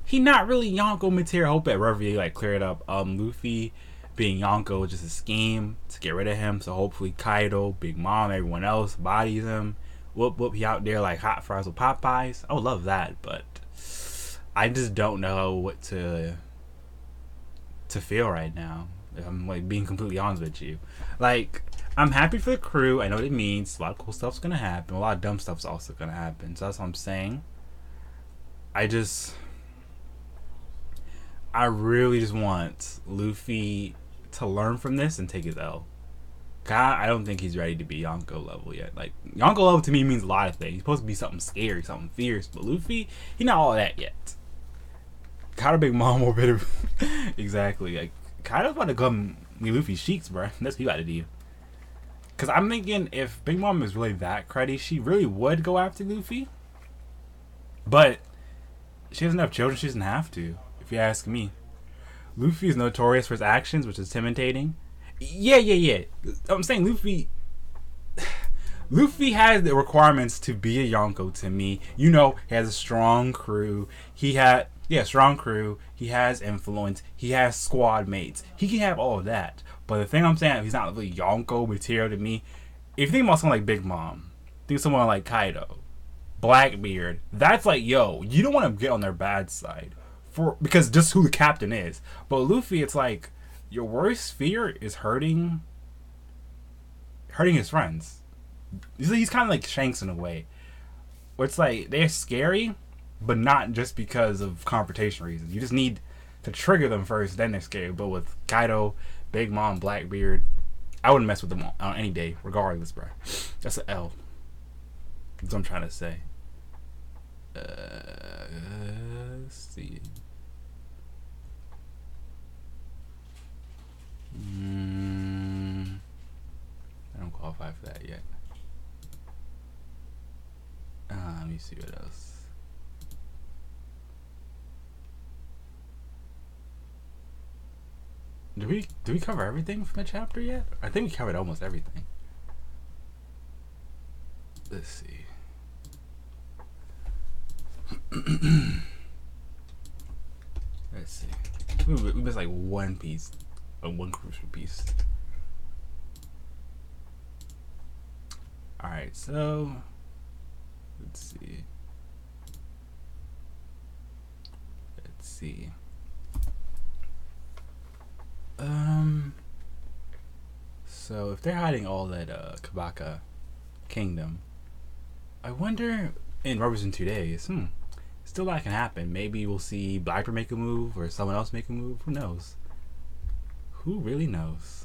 he not really Yonko material. I hope that Reverie like clear it up. Luffy being Yonko is just a scheme to get rid of him. So hopefully Kaido, Big Mom, everyone else bodies him. Whoop, he out there like hot fries with Popeyes. I would love that, but I just don't know what to feel right now. I'm like being completely honest with you. Like, I'm happy for the crew. I know what it means. A lot of cool stuff's gonna happen. A lot of dumb stuff's also gonna happen. So that's what I'm saying. I really just want Luffy to learn from this and take his L. I don't think he's ready to be Yonko level yet. Like, Yonko level to me means a lot of things. He's supposed to be something scary, something fierce. But Luffy, he's not all that yet. Kaido Big Mom or better. Exactly. Like, Kaido's about to come me Luffy's cheeks, bro. That's what he got to do. Because I'm thinking if Big Mom is really that cruddy, she really would go after Luffy. But she doesn't have children. She doesn't have to, if you ask me. Luffy is notorious for his actions, which is intimidating. Yeah. I'm saying Luffy has the requirements to be a Yonko to me. You know, he has a strong crew. Strong crew. He has influence. He has squad mates. He can have all of that. But the thing I'm saying, he's not really Yonko material to me. If you think about someone like Big Mom, think of someone like Kaido, Blackbeard, that's like, yo, you don't want to get on their bad side because just who the captain is. But Luffy, it's like your worst fear is hurting his friends. He's kind of like Shanks in a way, where it's like they're scary, but not just because of confrontation reasons. You just need to trigger them first, then they're scary. But with Kaido, Big Mom, Blackbeard, I wouldn't mess with them on any day, regardless, bro. That's an L. That's what I'm trying to say. Let's see. I don't qualify for that yet. Let me see what else. Did we cover everything from the chapter yet? I think we covered almost everything. Let's see. Let's see. We missed like one piece, one crucial piece. All right, so let's see. Let's see. So if they're hiding all at Kabaka Kingdom, I wonder in Rovers in 2 days. Still that can happen. Maybe we'll see Blackbird make a move or someone else make a move. Who knows? Who really knows?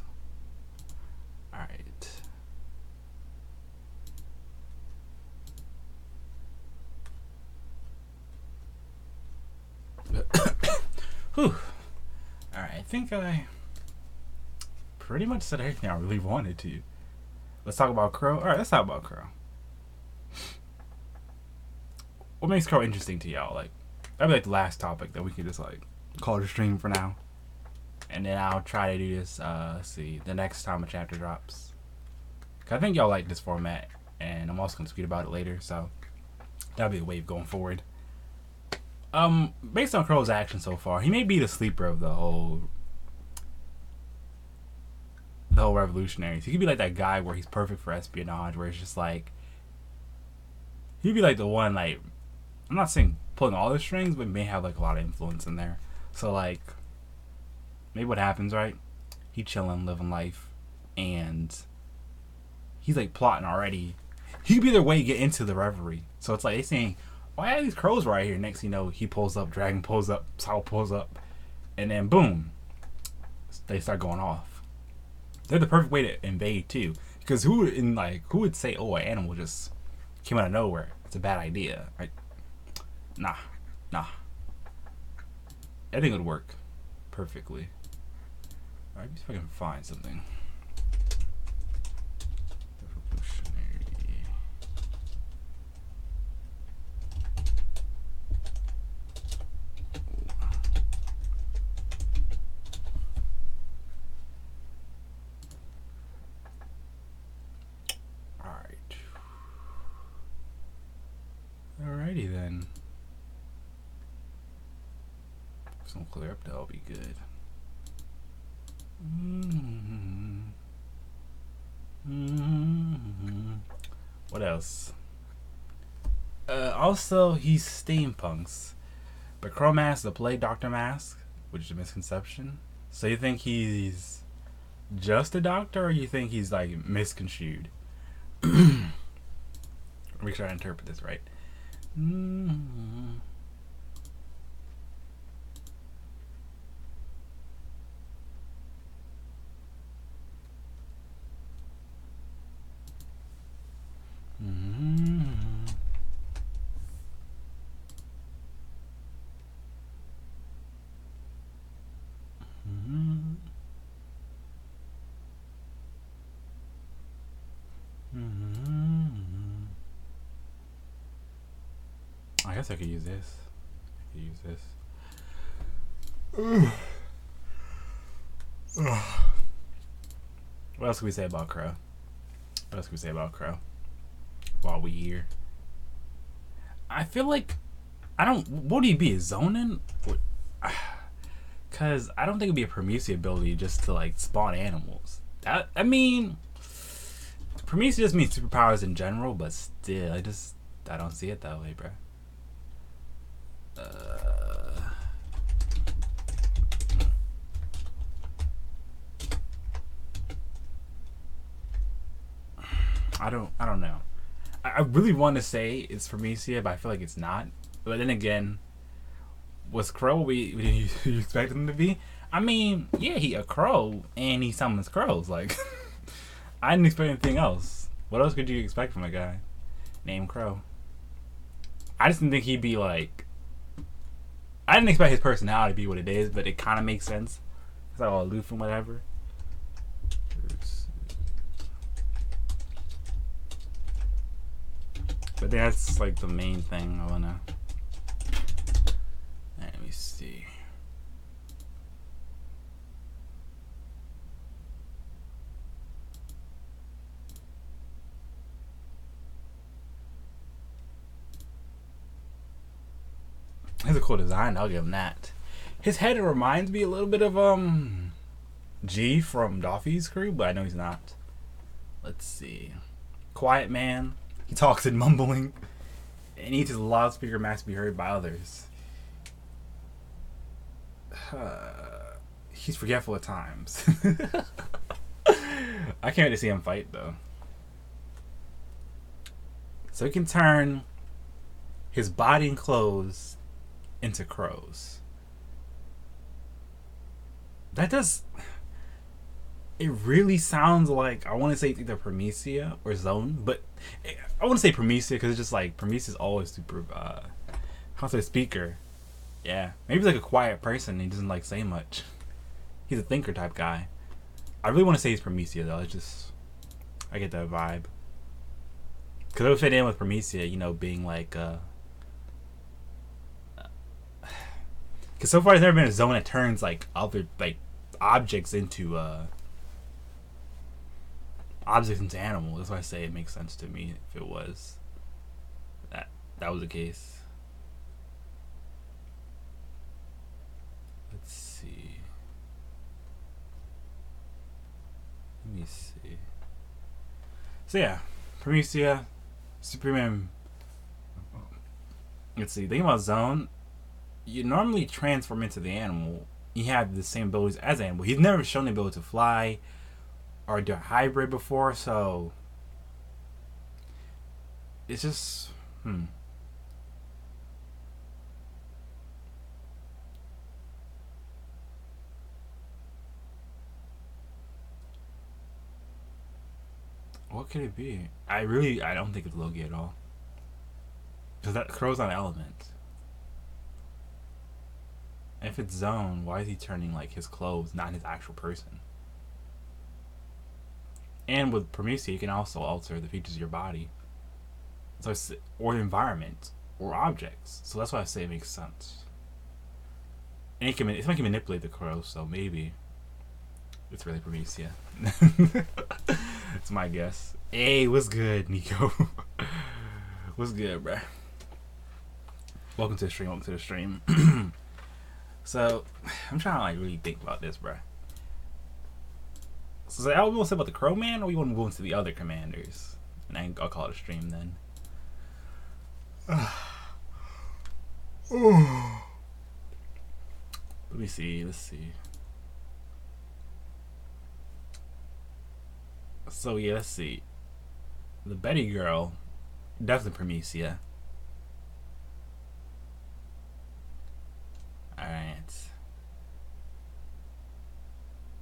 Alright. Whew. Alright, I think I pretty much said everything I really wanted to. Let's talk about Crow. Alright, let's talk about Crow. What makes Crow interesting to y'all? Like, that'd be like the last topic that we could just like call it a stream for now. And then I'll try to do this, let's see, the next time a chapter drops. Cause I think y'all like this format, and I'm also gonna tweet about it later, so that'll be the wave going forward. Based on Crow's action so far, he may be the sleeper of the whole Revolutionaries. He could be like that guy where he's perfect for espionage, where it's just like he'd be like the one, like, I'm not saying pulling all the strings, but may have like a lot of influence in there. So like maybe what happens, right? He chilling, living life, and he's like plotting already. He could be their way to get into the reverie. So it's like they saying, why are these crows right here? Next thing you know, he pulls up, Dragon pulls up, Saul pulls up, and then boom, they start going off. They're the perfect way to invade too, because who would say, oh, an animal just came out of nowhere? It's a bad idea, right? Nah. I think it would work perfectly. Alright, see if I can find something. Revolutionary. Alright. Alrighty then. If some clear up, that'll be good. What else? Also, he's steampunks, but Crow Mask to play Dr. Mask, which is a misconception. So you think he's just a doctor, or you think he's like misconstrued? Make sure I interpret this right. I guess I could use this. What else can we say about Crow? While we here? I feel like what would he be, a zonin? Cause I don't think it'd be a Prometheus ability just to like spawn animals. I mean, Prometheus just means superpowers in general, but still, I don't see it that way, bro. I don't know. I really want to say it's Prometheus, but I feel like it's not. But then again, was Crow what you expected him to be? I mean, yeah, he a crow and he summons crows. Like, I didn't expect anything else. What else could you expect from a guy named Crow? I just didn't think he'd be like. I didn't expect his personality to be what it is, but it kind of makes sense. It's like all aloof and whatever. But that's like the main thing I wanna. Let me see. Has a cool design. I'll give him that. His head reminds me a little bit of G from Doffy's crew, but I know he's not. Let's see. Quiet man. He talks in mumbling. And needs his loudspeaker mask to be heard by others. He's forgetful at times. I can't wait to see him fight though. So he can turn his body and clothes into crows. That does... It really sounds like... I want to say it's either Prometheus or Zone, but... I want to say Prometheus because it's just like... Prometheus is always super... how's a speaker? Yeah. Maybe he's like a quiet person and he doesn't like say much. He's a thinker type guy. I really want to say he's Prometheus though. It's just... I get that vibe. Because it would fit in with Prometheus, you know, being like... Because so far there's never been a zone that turns like other like objects into animals. That's why I say it makes sense to me if it was that was the case. Let's see. Let me see. So yeah, Prometheus, Superman. Let's see. Thinking about Zone, you normally transform into the animal. You have the same abilities as an animal. He's never shown the ability to fly or do a hybrid before, so it's just What could it be? I don't think it's Loki at all. Because that crow's not an element. If it's Zone, why is he turning like his clothes, not his actual person? And with Prometheus, you can also alter the features of your body, so it's, or the environment, or objects. So that's why I say it makes sense. And it can manipulate the crow, so maybe it's really Prometheus. It's my guess. Hey, what's good, Nico? What's good, bruh? Welcome to the stream. So, I'm trying to like really think about this, bruh. So, I want to say about the Crow Man, or you want to move into the other commanders? And I'll call it a stream then. Let's see. So, yeah, let's see. The Betty girl, definitely Prometheus. Alright.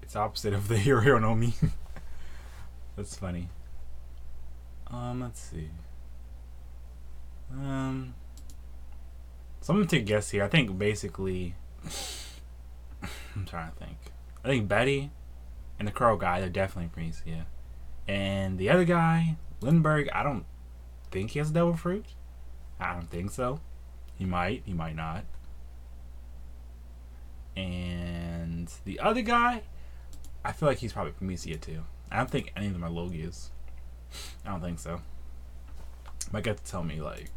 It's opposite of the hero Nami. That's funny. Let's see. So I'm gonna take a guess here. I think basically I'm trying to think. I think Betty and the Crow guy, they're definitely Prometheus. And the other guy, Lindbergh, I don't think he has a devil fruit. I don't think so. He might not. And the other guy, I feel like he's probably Prometheus too. I don't think any of them are Logias. I don't think so. Might get to tell me like.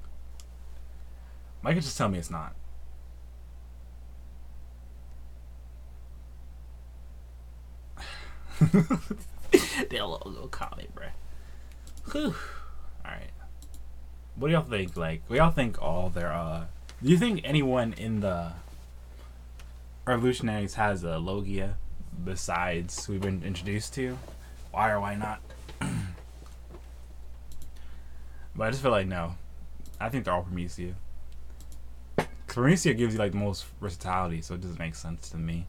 Might just tell me it's not. They'll little comment, bruh. Whew. Alright. What do y'all think? Like, what y'all think all their do you think anyone in the Revolutionaries has a Logia besides we've been introduced to? Why or why not? But I just feel like no. I think they're all Prometheus. Prometheus gives you like the most versatility, so it doesn't make sense to me.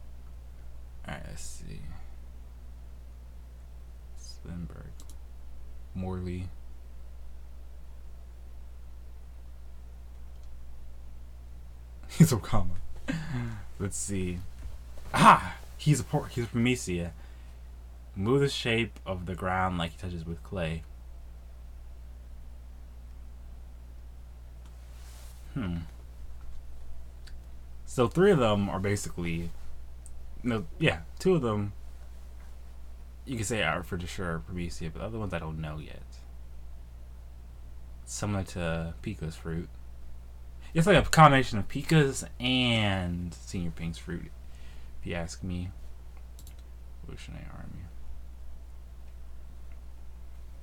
Alright, let's see. Lindbergh. Morley. He's a comma. Let's see. He's a Prometheus. Move the shape of the ground like he touches with clay. So 3 of them are basically, two of them you can say are for sure Prometheus, but the other ones I don't know yet. Similar to Pico's fruit. It's like a combination of Pika's and Senior Pink's fruit, if you ask me. Revolutionary Army.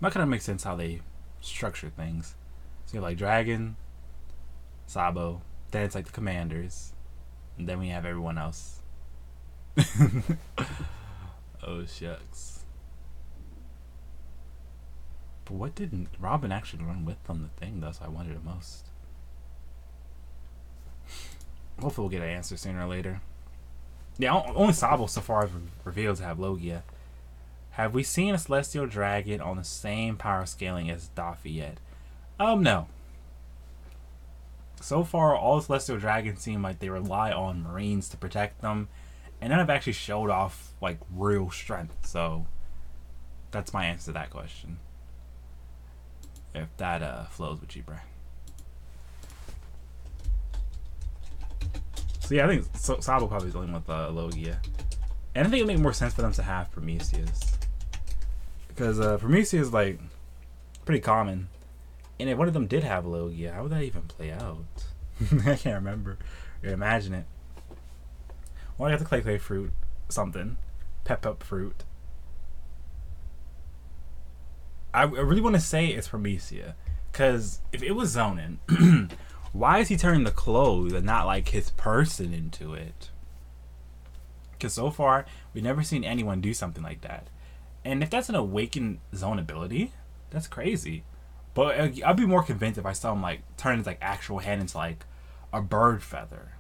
That kind of makes sense how they structure things. So you have like Dragon, Sabo, then it's like the commanders, and then we have everyone else. Oh shucks. But what didn't Robin actually run with on the thing though? So I wondered the most. Hopefully we'll get an answer sooner or later. Yeah, only Sabo so far is revealed to have Logia. Have we seen a Celestial Dragon on the same power scaling as Daffy yet? No. So far, all Celestial Dragons seem like they rely on Marines to protect them, and none have actually showed off, like, real strength, so that's my answer to that question. If that, flows with you, bruh. So yeah, I think Sabo probably is dealing with Logia. And I think it would make more sense for them to have Prometheus. Because Prometheus is like pretty common. And if one of them did have Logia, how would that even play out? I can't remember. Or imagine it. Well, I got the Clay fruit, something. Pep fruit. I really want to say it's Prometheus. Because if it was Zonin, why is he turning the clothes and not like his person into it? Because so far, we've never seen anyone do something like that. And if that's an awakened zone ability, that's crazy. But I'd be more convinced if I saw him like turn his like actual hand into like a bird feather.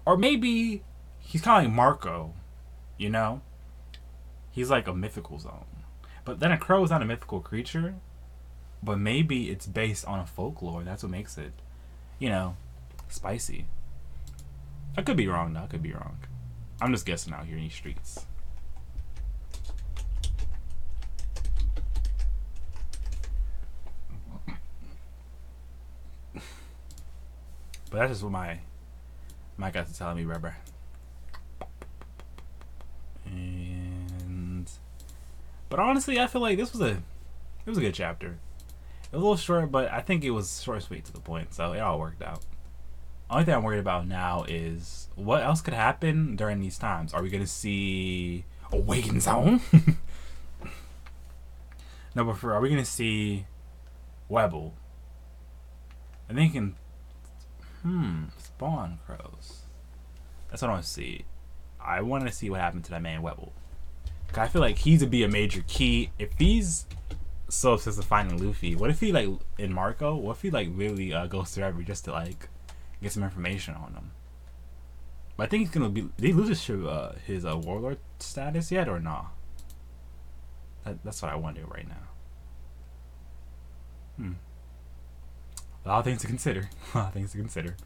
Or maybe he's kind of like Marco, you know? He's like a mythical zone. But then a crow is not a mythical creature. But maybe it's based on a folklore. That's what makes it, you know, spicy. I could be wrong though. I could be wrong. I'm just guessing out here in these streets. But that's just what my guys are telling me, rubber. But honestly, I feel like this was a good chapter. It was a little short, but I think it was short and sweet to the point, so it all worked out. Only thing I'm worried about now is what else could happen during these times. Are we gonna see Awakened Zone? No, but are we gonna see Webble? I'm thinking, spawn crows. That's what I want to see. I want to see what happened to that man Webble. I feel like he's to be a major key. If he's so obsessed with finding Luffy, what if he like in Marco? What if he like really goes through every just to like get some information on him? But I think he's gonna be. Did he lose his warlord status yet or not? That's what I wonder right now. A lot of things to consider. A lot of things to consider.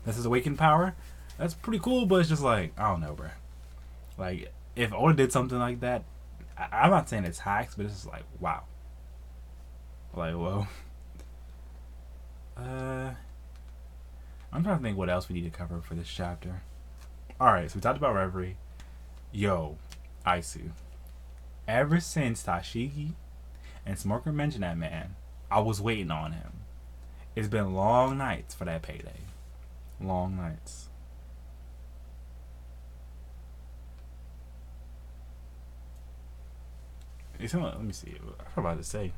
This is awakened power. That's pretty cool, but it's just like I don't know, bro. Like if Oda did something like that, I'm not saying it's hacks, but it's just like wow. Like whoa. I'm trying to think what else we need to cover for this chapter. Alright, so we talked about Reverie. Yo, Aisu. Ever since Tashigi and Smoker mentioned that man, I was waiting on him. It's been long nights for that payday. Long nights. Let me see. What I'm about to say.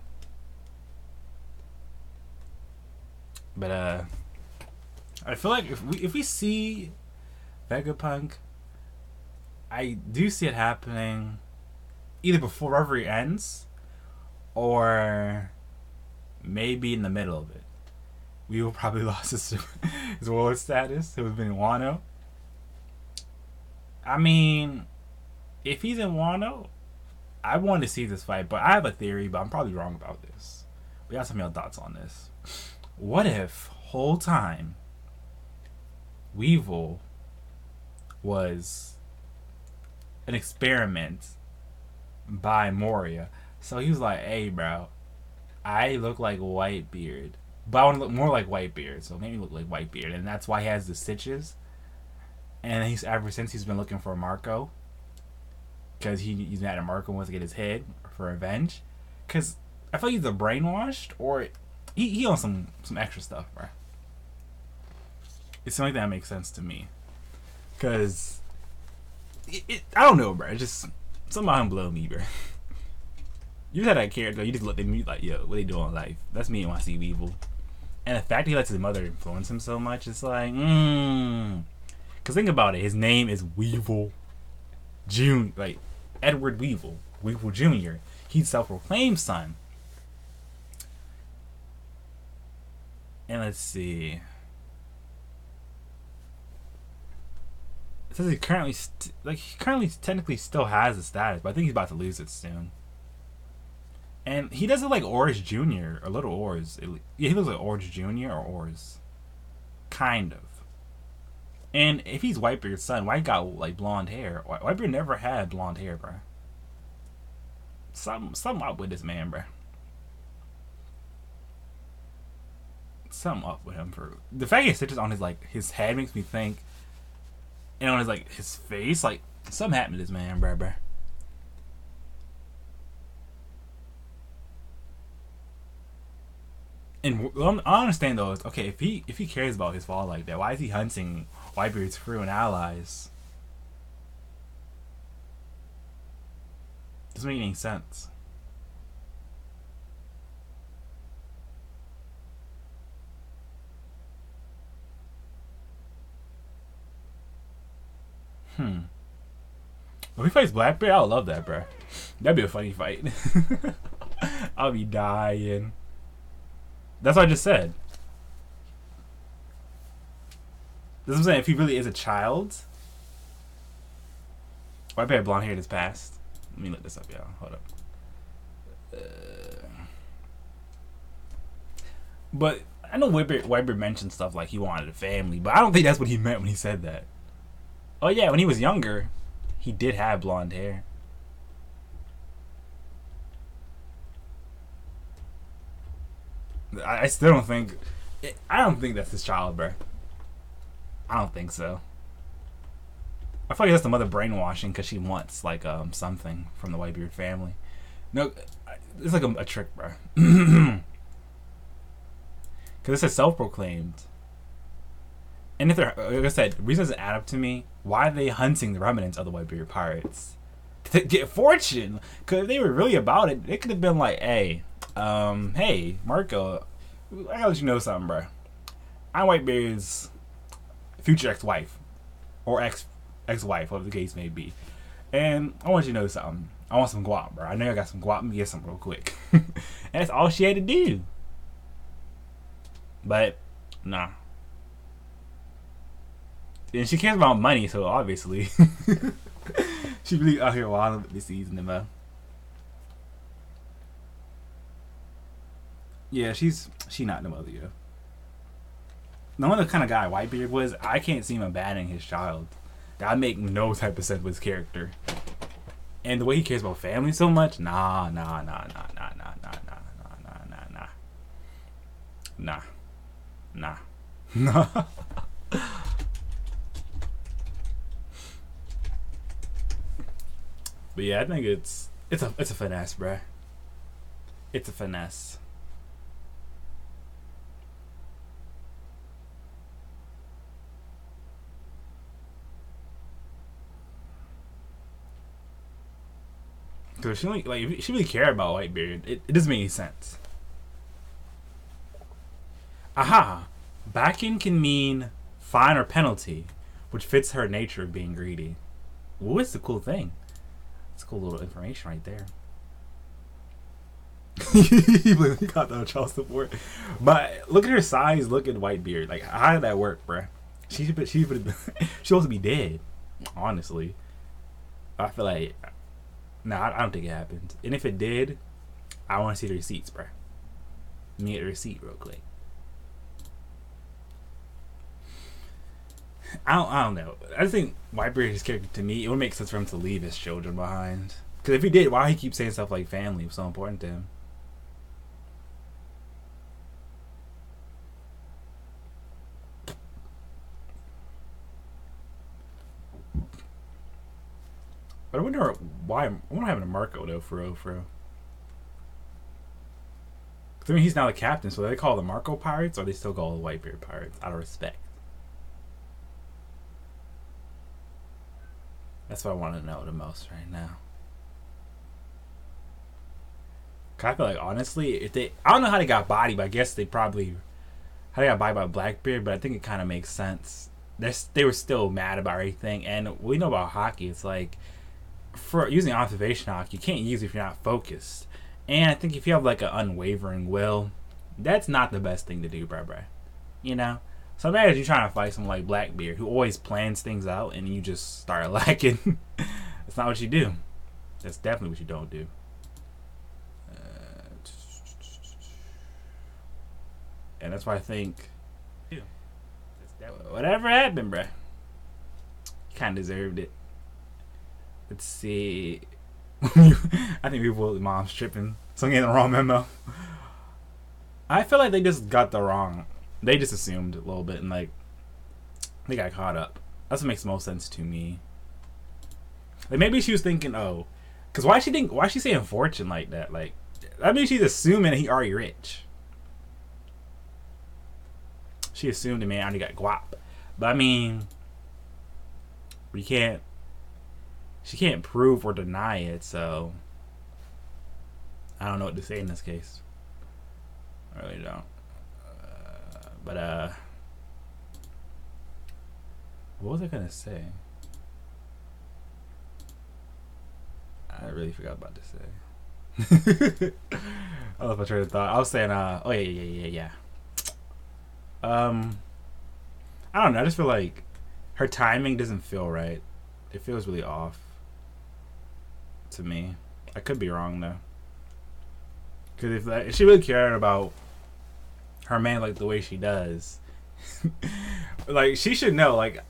But I feel like if we see Vegapunk, I do see it happening either before Reverie ends or maybe in the middle of it. We will probably lost his warlord status. It would have been Wano. I mean, if he's in Wano, I wanted to see this fight, but I have a theory, but I'm probably wrong about this. We got some of your thoughts on this. What if whole time Weevil was an experiment by Moria? So he was like, hey bro, I look like Whitebeard, but I want to look more like Whitebeard, so maybe look like Whitebeard, and that's why he has the stitches. And he's ever since he's been looking for Marco, because he's mad at Marco and wants to get his head for revenge. Because I feel like he's either brainwashed or he on some extra stuff, bro. It's something that makes sense to me, cause I don't know, bro. It just something about him blow me, bro. You just had that character, you just look at me like, yo, what they do in life? That's me when I see Weevil. And the fact that he lets his mother influence him so much, it's like, Cause think about it, his name is Weevil June, like Edward Weevil, Weevil Jr. He's self-proclaimed son. And let's see. It says he currently, technically still has the status, but I think he's about to lose it soon. And he doesn't like Orange Jr. or Little Oars. Yeah, he looks like Orange Jr. or Oars. Kind of. And if he's Whitebeard's son, why he got like blonde hair? Whitebeard never had blonde hair, bro. Something up with this man, bro. Something up with him. For the fact he has stitches on his head makes me think, and on his face, like something happened to this man, bro. And I understand though. Okay, if he cares about his father like that, why is he hunting Whitebeard's crew and allies? Doesn't make any sense. If he fights Blackbeard, I would love that, bro. That'd be a funny fight. I'll be dying. That's what I just said. This is what I'm saying. If he really is a child, Whitebeard had blonde hair in his past. Let me look this up, y'all. Hold up. But I know Whitebeard mentioned stuff like he wanted a family, but I don't think that's what he meant when he said that. Oh yeah, when he was younger, he did have blonde hair. I still don't think. I don't think that's his child, bro. I don't think so. I feel like that's the mother brainwashing because she wants like something from the Whitebeard family. No, it's like a trick, bro. Because it says self-proclaimed. And if they're, like I said, the reason it doesn't add up to me. Why are they hunting the remnants of the Whitebeard pirates? To get fortune? Because if they were really about it, it could have been like, hey, Marco, I gotta let you know something, bro. I'm Whitebeard's future ex-wife. Or ex-wife, whatever the case may be. And I want you to know something. I want some guap, bro. I know I got some guap. Let me get some real quick. And that's all she had to do. But, nah. And she cares about money, so obviously. She really out here wilding with this season, though. Yeah, she not the mother, yeah. Knowing the kind of guy Whitebeard was, I can't see him abandoning his child. That would make no type of sense with his character. And the way he cares about family so much, nah. But yeah, I think it's a finesse, bruh. It's a finesse. Because she if she really cared about Whitebeard, it doesn't make any sense. Aha! Backing can mean fine or penalty, which fits her nature of being greedy. Ooh, it's a cool thing. It's cool little information right there. He got the child support. But look at her size, look at Whitebeard. Like, how did that work, bruh? She supposed to be dead, honestly. I feel like, nah, I don't think it happened. And if it did, I want to see the receipts, bruh. Let me get the receipt real quick. I don't know. I just think Whitebeard, his character, to me, it would make sense for him to leave his children behind. Because if he did, why he keep saying stuff like family was so important to him? But I wonder why. I wonder what happened to Marco though, for real. I mean, he's now the captain, so they call the Marco Pirates, or they still call the Whitebeard Pirates, out of respect. That's what I want to know the most right now. Cause I feel like, honestly, if they, I don't know how they got bodied, but I guess they probably, how they got bodied by Blackbeard, but I think it kind of makes sense. They were still mad about everything, and we know about hockey, it's like, for using observation hockey, you can't use it if you're not focused. And I think if you have like an unwavering will, that's not the best thing to do, bruh. You know? So imagine you're trying to fight someone like Blackbeard, who always plans things out, and you just start lacking. That's not what you do. That's definitely what you don't do. And that's why I think, whatever happened, bruh, you kind of deserved it. Let's see. I think people, mom's tripping. So I'm getting the wrong memo. I feel like they just got the wrong. They just assumed a little bit, and like they got caught up. That's what makes the most sense to me. Like maybe she was thinking, oh, because why she saying fortune like that? Like that means she's assuming he already rich. She assumed the man already got guap, but I mean, we can't. She can't prove or deny it, so I don't know what to say in this case. I really don't. But what was I gonna say? I really forgot about to say. I don't know if I tried to thought. I was saying, oh yeah. I don't know. I just feel like her timing doesn't feel right. It feels really off to me. I could be wrong though. Because if she really cared about her man like the way she does, like she should know. Like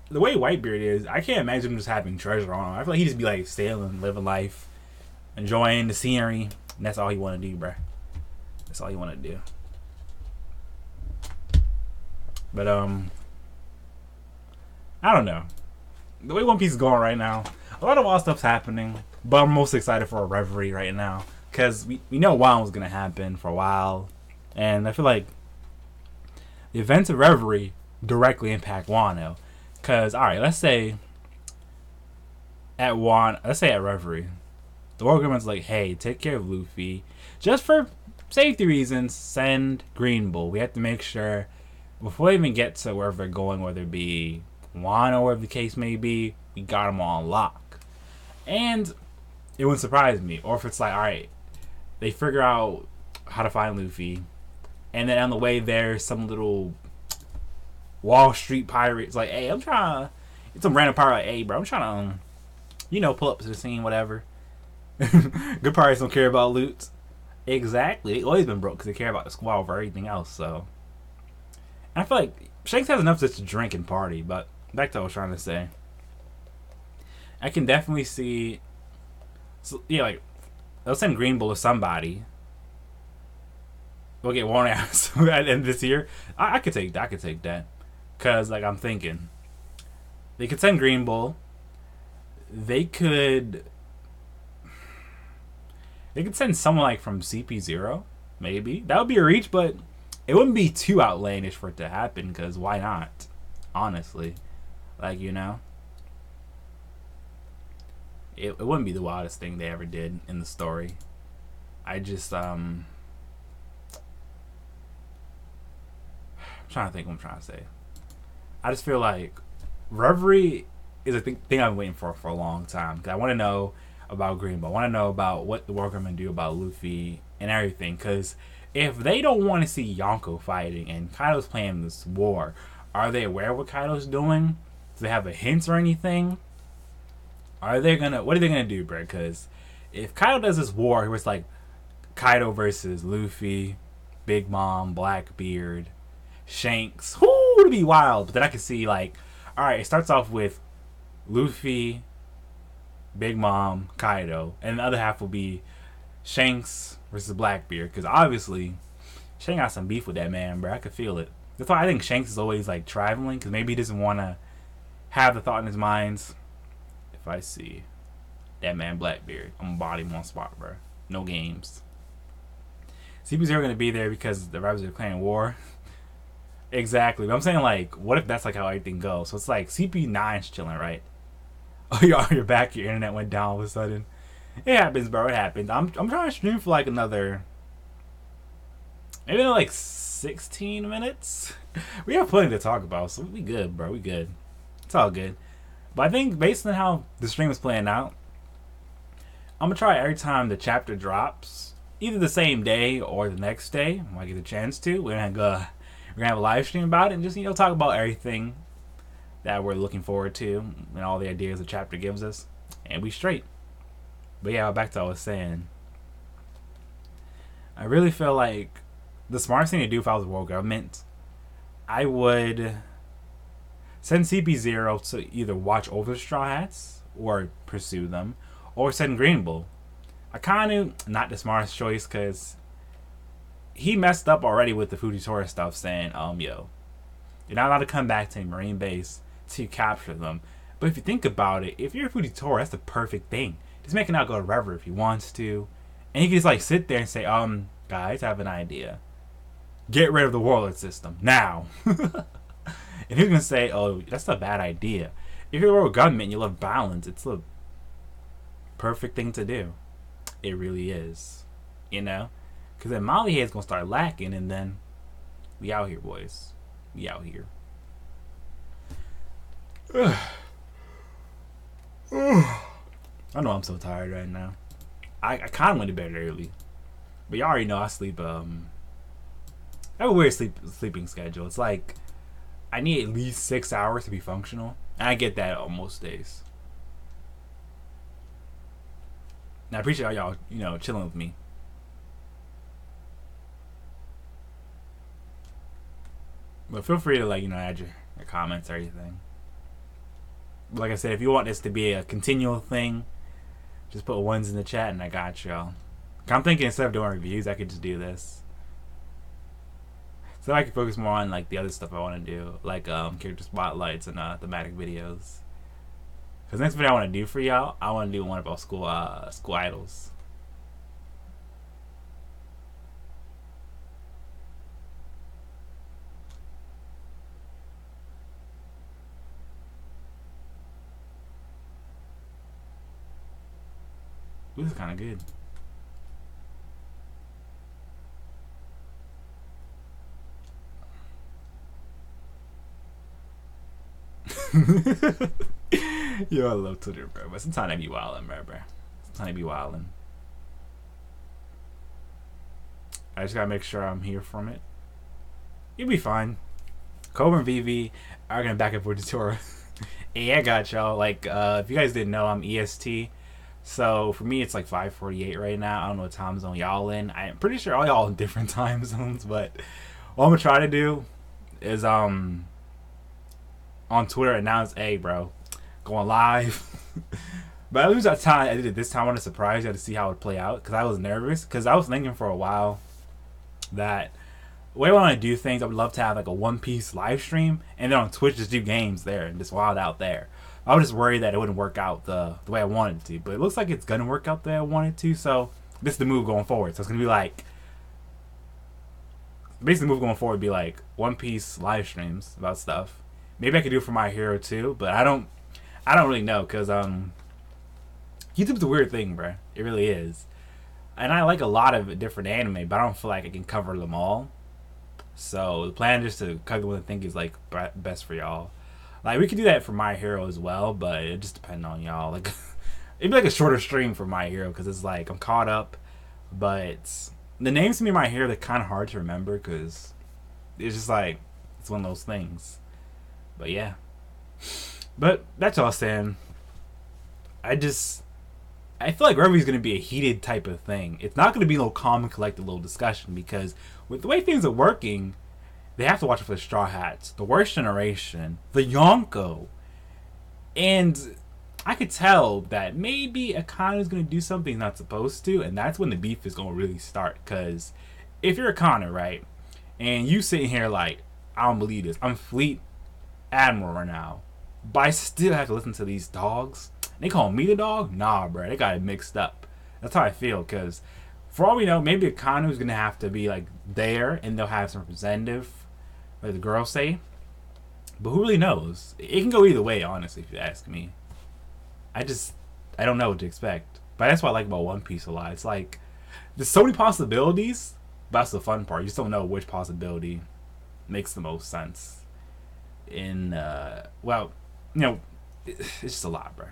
the way Whitebeard is, I can't imagine him just having treasure on him. I feel like he'd just be like sailing, living life, enjoying the scenery, and that's all he want to do, bruh. That's all he want to do. But I don't know. The way One Piece is going right now, a lot of wild stuff's happening, but I'm most excited for a Reverie right now because we know Wano was gonna happen for a while, and I feel like the events of Reverie directly impact Wano. Because all right, let's say at Reverie, the world government's like, hey, take care of Luffy, just for safety reasons. Send Green Bull. We have to make sure before we even get to wherever they're going, whether it be Wano or whatever the case may be, we got them all on lock. And it wouldn't surprise me. Or if it's like, alright, they figure out how to find Luffy, and then on the way there's some little Wall Street pirate. It's like, hey, it's some random pirate like, hey bro, I'm trying to pull up to the scene, whatever. Good pirates don't care about loot. Exactly. They always been broke because they care about the squad over everything else. So I feel like Shanks has enough just to drink and party, but back to what I was trying to say. I can definitely see, like, they'll send Green Bull to somebody. We'll get one out at the end of this year. I could take that. Because, like, I'm thinking, they could send Green Bull. They could send someone, like, from CP0, maybe. That would be a reach, but it wouldn't be too outlandish for it to happen, because why not? Honestly. Like, it wouldn't be the wildest thing they ever did in the story. I just, I'm trying to think what I'm trying to say. I just feel like Reverie is a thing I've been waiting for a long time. Because I want to know about Green Bull. I want to know about what the world are going to do about Luffy and everything. Because if they don't want to see Yonko fighting and Kaido's playing this war, are they aware of what Kaido's doing? Do they have a hint or anything? What are they gonna do, bro? Because if Kaido does this war where it's like Kaido versus Luffy, Big Mom, Blackbeard, Shanks, it'd be wild. But then I can see, like, alright, it starts off with Luffy, Big Mom, Kaido, and the other half will be Shanks versus Blackbeard. Because obviously Shanks got some beef with that man, bro. I could feel it. That's why I think Shanks is always like traveling, because maybe he doesn't want to have the thought in his mind, if I see that man Blackbeard, I'm gonna body him on spot, bro. No games. CP0 gonna be there because the rebels are declaring war. Exactly. But I'm saying, like, what if that's like how everything goes? So it's like CP9's chilling, right? Oh, you're back. Your internet went down all of a sudden. It happens, bro. It happens. I'm trying to stream for like another, maybe like 16 minutes. We have plenty to talk about, so we good, bro. We good. It's all good. But I think based on how the stream is playing out, I'm gonna try every time the chapter drops, either the same day or the next day when I get the chance to. We're gonna have a live stream about it and just talk about everything that we're looking forward to and all the ideas the chapter gives us, and we straight. But yeah, back to what I was saying. I really feel like the smartest thing to do if I was the world government, I would send CP0 to either watch over the Straw Hats or pursue them, or send Green Bull. I kind of not the smartest choice because he messed up already with the Fujitora stuff, saying, yo, you're not allowed to come back to a Marine base to capture them. But if you think about it, if you're a Fujitora, that's the perfect thing. Just make it out go to Rever if he wants to. And he can just like sit there and say, guys, I have an idea. Get rid of the warlord system now. And he's gonna say, oh, that's a bad idea. If you're a world government and you love balance, it's the perfect thing to do. It really is. Because then Molly head's gonna start lacking, and then we out here, boys. We out here. I know I'm so tired right now. I kind of went to bed early, but y'all already know I sleep. I have a weird sleeping schedule. It's like I need at least 6 hours to be functional, and I get that on most days. And I appreciate all y'all, chilling with me. But feel free to add your comments or anything. But like I said, if you want this to be a continual thing, just put ones in the chat and I got y'all. I'm thinking instead of doing reviews, I could just do this. So I can focus more on the other stuff I want to do, like character spotlights and thematic videos. Because next video I want to do for y'all, I want to do one about school idols. This is kind of good. Yo, I love Twitter, bro. But sometimes I be wildin', bro. Sometimes I be wildin'. I just gotta make sure I'm here from it. You'll be fine. Cobra and VV are gonna back up for Tutora. Yeah, I got y'all. If you guys didn't know, I'm EST. So for me, it's 5:48 right now. I don't know what time zone y'all in. I'm pretty sure all y'all in different time zones. But what I'm gonna try to do is on Twitter announce, hey, bro, going live. But at least that time I did it this time. I want to surprise you to see how it would play out because I was nervous because I was thinking for a while that the way I want to do things, I would love to have a One Piece live stream and then on Twitch just do games there and just wild out there. I was just worried that it wouldn't work out the way I wanted it to, but it looks like it's gonna work out the way I wanted it to. So this is the move going forward. So it's gonna be basically the move going forward would be One Piece live streams about stuff. Maybe I could do it for My Hero too, but I don't really know because YouTube's a weird thing, bruh. It really is. And I like a lot of different anime, but I don't feel like I can cover them all. So the plan is to cover the one I think is best for y'all. We could do that for My Hero as well, but it just depends on y'all. It'd be a shorter stream for My Hero because it's I'm caught up, but the names to me My Hero, they're kind of hard to remember because it's just it's one of those things. But yeah, but that's all I'm saying. I feel like Reveille's gonna be a heated type of thing. It's not gonna be no calm and collected little discussion because with the way things are working, they have to watch it for the Straw Hats, the Worst Generation, the Yonko, and I could tell that maybe Akano's gonna do something he's not supposed to, and that's when the beef is gonna really start. Because if you're Akano, right, and you sitting here I don't believe this, I'm Fleet Admiral right now, but I still have to listen to these dogs. They call me the dog? Nah, bro, they got it mixed up. That's how I feel, because For all we know, maybe Akanu's gonna have to be like there, and they'll have some representative, like the girls say. But who really knows? It can go either way, honestly, if you ask me. I don't know what to expect. But that's what I like about One Piece a lot. It's like there's so many possibilities, but that's the fun part. You just don't know which possibility makes the most sense. Well, it's just a lot, bro.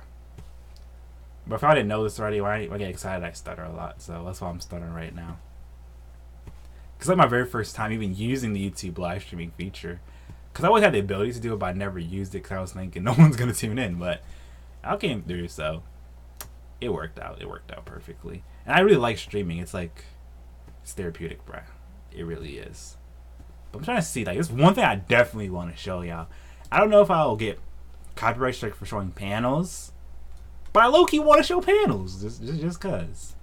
But if I didn't know this already, when I get excited, I stutter a lot. So that's why I'm stuttering right now. Because like my very first time even using the YouTube live streaming feature. Because I always had the ability to do it, but I never used it because I was thinking no one's going to tune in. But I came through, so it worked out. It worked out perfectly. And I really like streaming. It's like, it's therapeutic, bruh. It really is. But I'm trying to see, like, there's one thing I definitely want to show y'all. I don't know if I'll get copyright strike for showing panels, but I low-key want to show panels, just cause.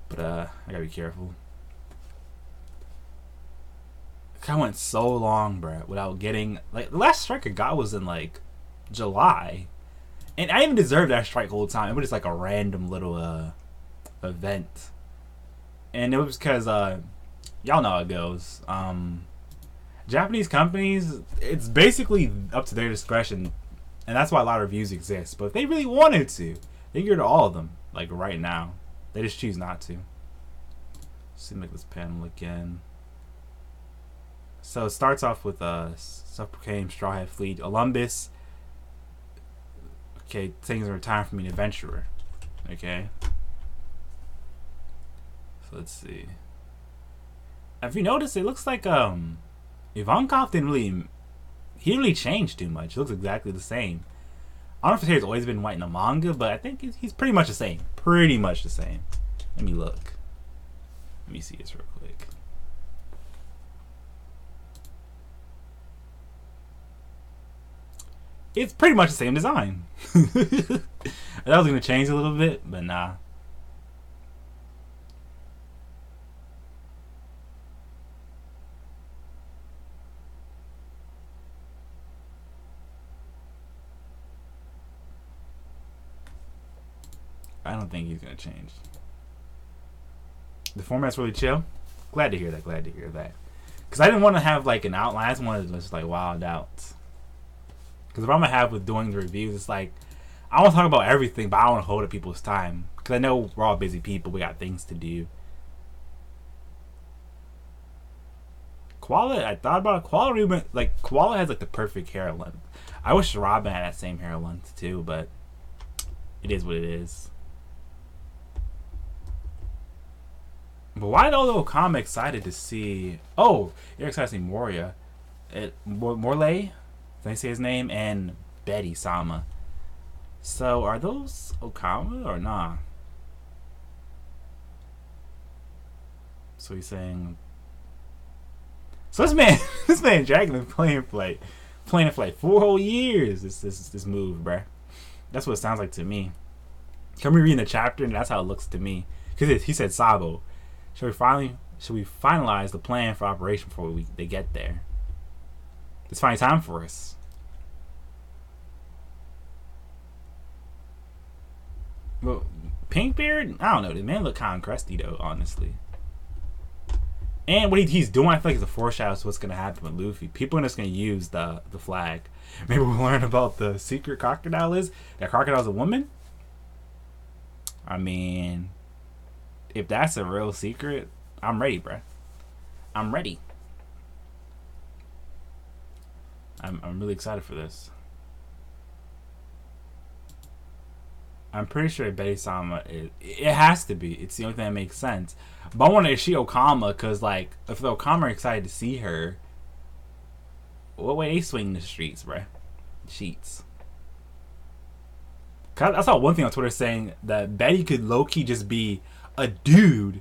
But I gotta be careful. I went so long, bruh, without getting, like, the last strike I got was in like July, and I didn't deserve that strike the whole time. It was just like a random little event, and it was because y'all know how it goes. Japanese companies, it's basically up to their discretion, and that's why a lot of reviews exist. But if they really wanted to, they can get rid of all of them, like right now. They just choose not to. See, make this panel again. So it starts off with self-proclaimed Straw Hat Fleet Olympus. Okay, things are time for me, an adventurer. Okay. So let's see. If you notice, it looks like Ivankov didn't really change too much. It looks exactly the same. I don't know if his hair's always been white in the manga, but I think he's pretty much the same. Pretty much the same. Let me look. Let me see this real quick. It's pretty much the same design. That was going to change a little bit, but nah. I don't think he's going to change. The format's really chill. Glad to hear that. Glad to hear that. Because I didn't want to have like an outline. I just wanted to just like wild out. Because the problem I have with doing the reviews, it's like I want to talk about everything, but I don't want to hold up people's time. Because I know we're all busy people. We got things to do. Koala, I thought about it. Koala has like the perfect hair length. I wish Robin had that same hair length too, but it is what it is. But why though Okama excited to see? Oh, you're excited to see Moria, Morley, did I say his name? And Betty Sama. So are those Okama or nah? So he's saying. So this man Dragon been playing for like 4 whole years. This move, bruh. That's what it sounds like to me. Come reading the chapter, and that's how it looks to me. Because he said Sabo. Should we finalize the plan for operation before they get there? It's finally time for us. Well, Pinkbeard, I don't know. The man look kind of crusty though, honestly. And what he's doing, I feel like, is a foreshadow to what's gonna happen with Luffy. People are just gonna use the flag. Maybe we'll learn about the secret crocodile is. That crocodile's a woman. I mean, if that's a real secret, I'm ready, bruh. I'm ready. I'm really excited for this. I'm pretty sure Betty-sama it has to be. It's the only thing that makes sense. But I wonder if she Okama, because like if the Okama are excited to see her, what way they swing the streets, bruh? Sheets. I saw one thing on Twitter saying that Betty could low-key just be a dude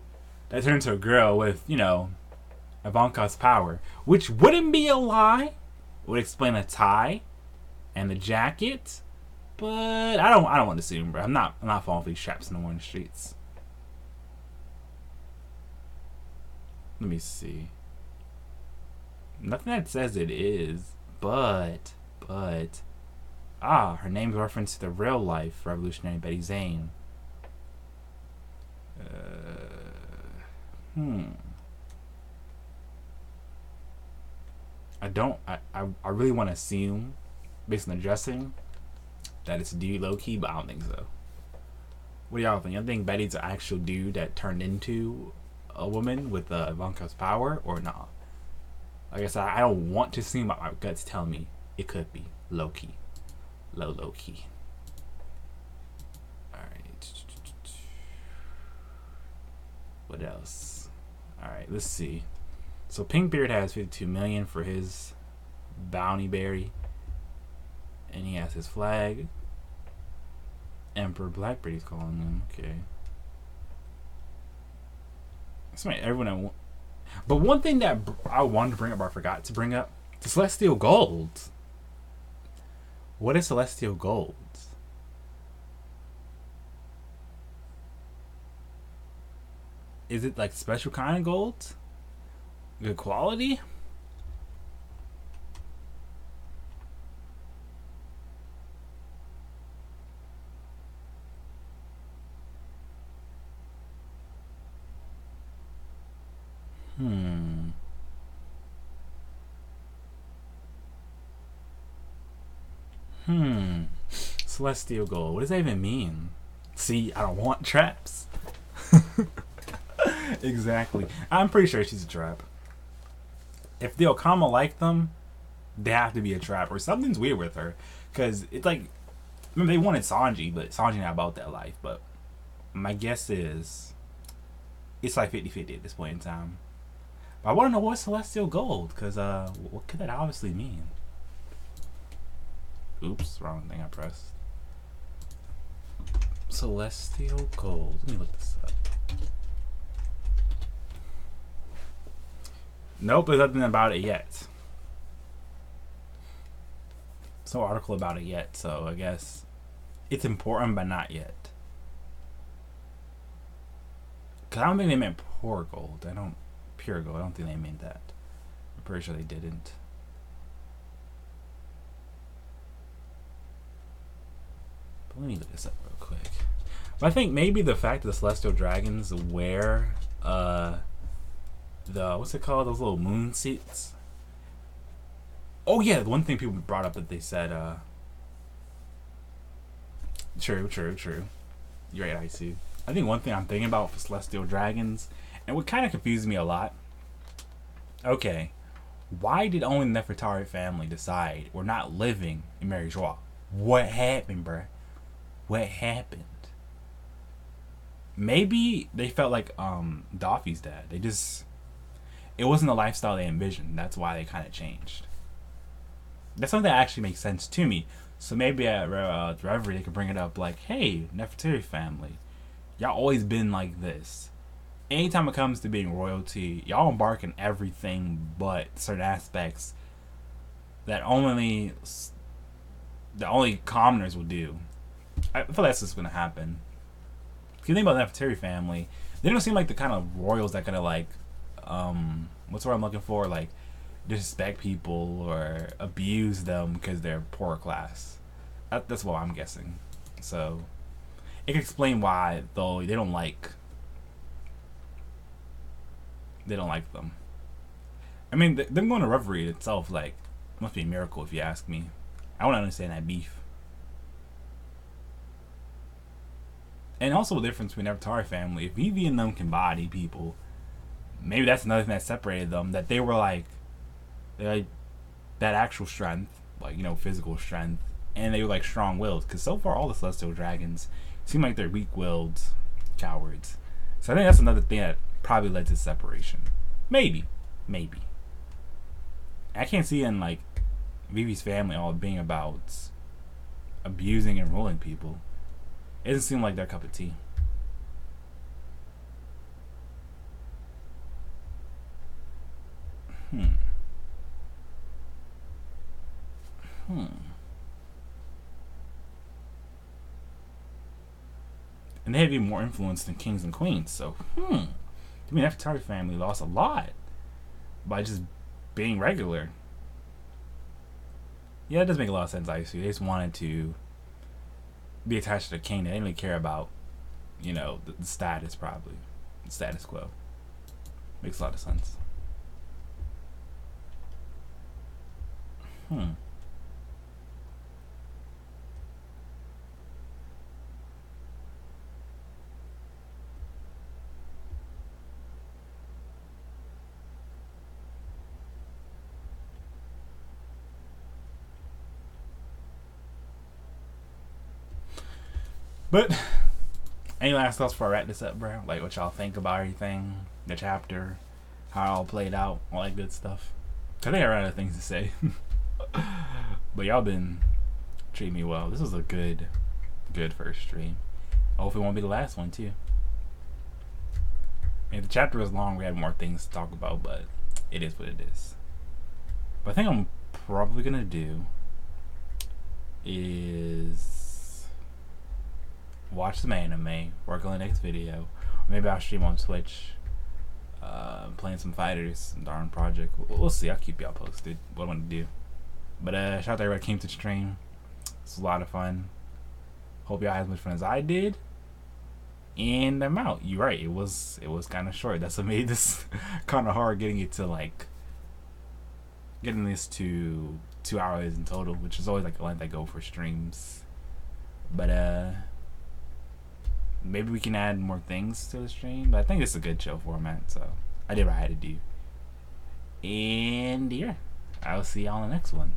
that turned into a girl with, you know, Ivanka's power, which wouldn't be a lie. It would explain the tie and the jacket, but I don't want to assume, bro. I'm not falling for these traps no more in the streets. Let me see. Nothing that says it is, but her name's a reference to the real life revolutionary Betty Zane. Hmm. I don't. I really want to assume, based on the dressing, that it's a dude low key, but I don't think so. What do y'all think? I think Betty's an actual dude that turned into a woman with Ivanka's power, or not? Like I said, I don't want to assume, but my guts tell me it could be low key, low key. All right. What else? All right. Let's see. So Pinkbeard has 52 million for his bounty berry, and he has his flag. Emperor Blackbeard's calling him. Okay. That's right. Everyone. But one thing that I wanted to bring up, or I forgot to bring up, the Celestial Gold. What is Celestial Gold? Is it like special kind of gold? Good quality? Hmm. Celestial Gold. What does that even mean? See, I don't want traps. Exactly. I'm pretty sure she's a trap. If the Okama like them, they have to be a trap, or something's weird with her. Because it's like, remember they wanted Sanji, but Sanji not about that life. But my guess is it's like 50-50 at this point in time. But I want to know what's Celestial Gold, because what could that obviously mean? Oops, wrong thing I pressed. Celestial Gold. Let me look this up. Nope, there's nothing about it yet. There's no article about it yet, so I guess it's important, but not yet. Because I don't think they meant pure gold. Pure gold. I don't think they meant that. I'm pretty sure they didn't. But let me look this up real quick. But I think maybe the fact that the Celestial Dragons wear the what's it called? Those little moon seats. Oh yeah, the one thing people brought up that they said true. You're right, I see. I think one thing I'm thinking about for Celestial Dragons, and what kind of confused me a lot. Okay, why did only the Nefertari family decide we're not living in Mary Joie? What happened, bruh? What happened? Maybe they felt like Daffy's dad. It wasn't the lifestyle they envisioned. That's why they kind of changed. That's something that actually makes sense to me. So maybe at Reverie they could bring it up like, hey, Nefertari family, y'all always been like this. Anytime it comes to being royalty, y'all embark in everything but certain aspects that only commoners will do. I feel that's what's gonna happen. If you think about the Nefertari family, they don't seem like the kind of royals that kind of like, what's the word I'm looking for? Like, disrespect people or abuse them because they're poor class. That's what I'm guessing. So, it can explain why, though, they don't like them. I mean, them going to Reverie itself, like, must be a miracle if you ask me. I want to understand that beef. And also the difference between Nefertari family. If Vivi and them can body people, maybe that's another thing that separated them. That they were like that actual strength, like, you know, physical strength, and they were like strong-willed. Because so far all the Celestial Dragons seem like they're weak-willed cowards. So I think that's another thing that probably led to separation. Maybe. I can't see in like Vivi's family all being about abusing and ruling people. It doesn't seem like their cup of tea. And they have even more influence than kings and queens. So, I mean, that Nefertari family lost a lot by just being regular. Yeah, it does make a lot of sense, actually. They just wanted to be attached to the king. They didn't really care about, you know, the status, probably. The status quo. Makes a lot of sense. But any last thoughts before I wrap this up, bro? Like what y'all think about everything, the chapter, how it all played out, all that good stuff. I think I ran out of things to say. But y'all been treating me well. This was a good first stream. Hopefully it won't be the last one too. If the chapter was long, we had more things to talk about, but it is what it is. But I think I'm probably gonna do is watch some anime, work on the next video, or maybe I'll stream on Twitch, playing some fighters, some darn project. We'll see. I'll keep y'all posted what I'm gonna do. But shout out to everybody who came to the stream. It's a lot of fun. Hope y'all had as much fun as I did. And I'm out. You're right. It was kind of short. That's what made this kind of hard, getting this to 2 hours in total, which is always like the length I go for streams. But maybe we can add more things to the stream. But I think it's a good show format, so I did what I had to do. And yeah, I'll see y'all in the next one.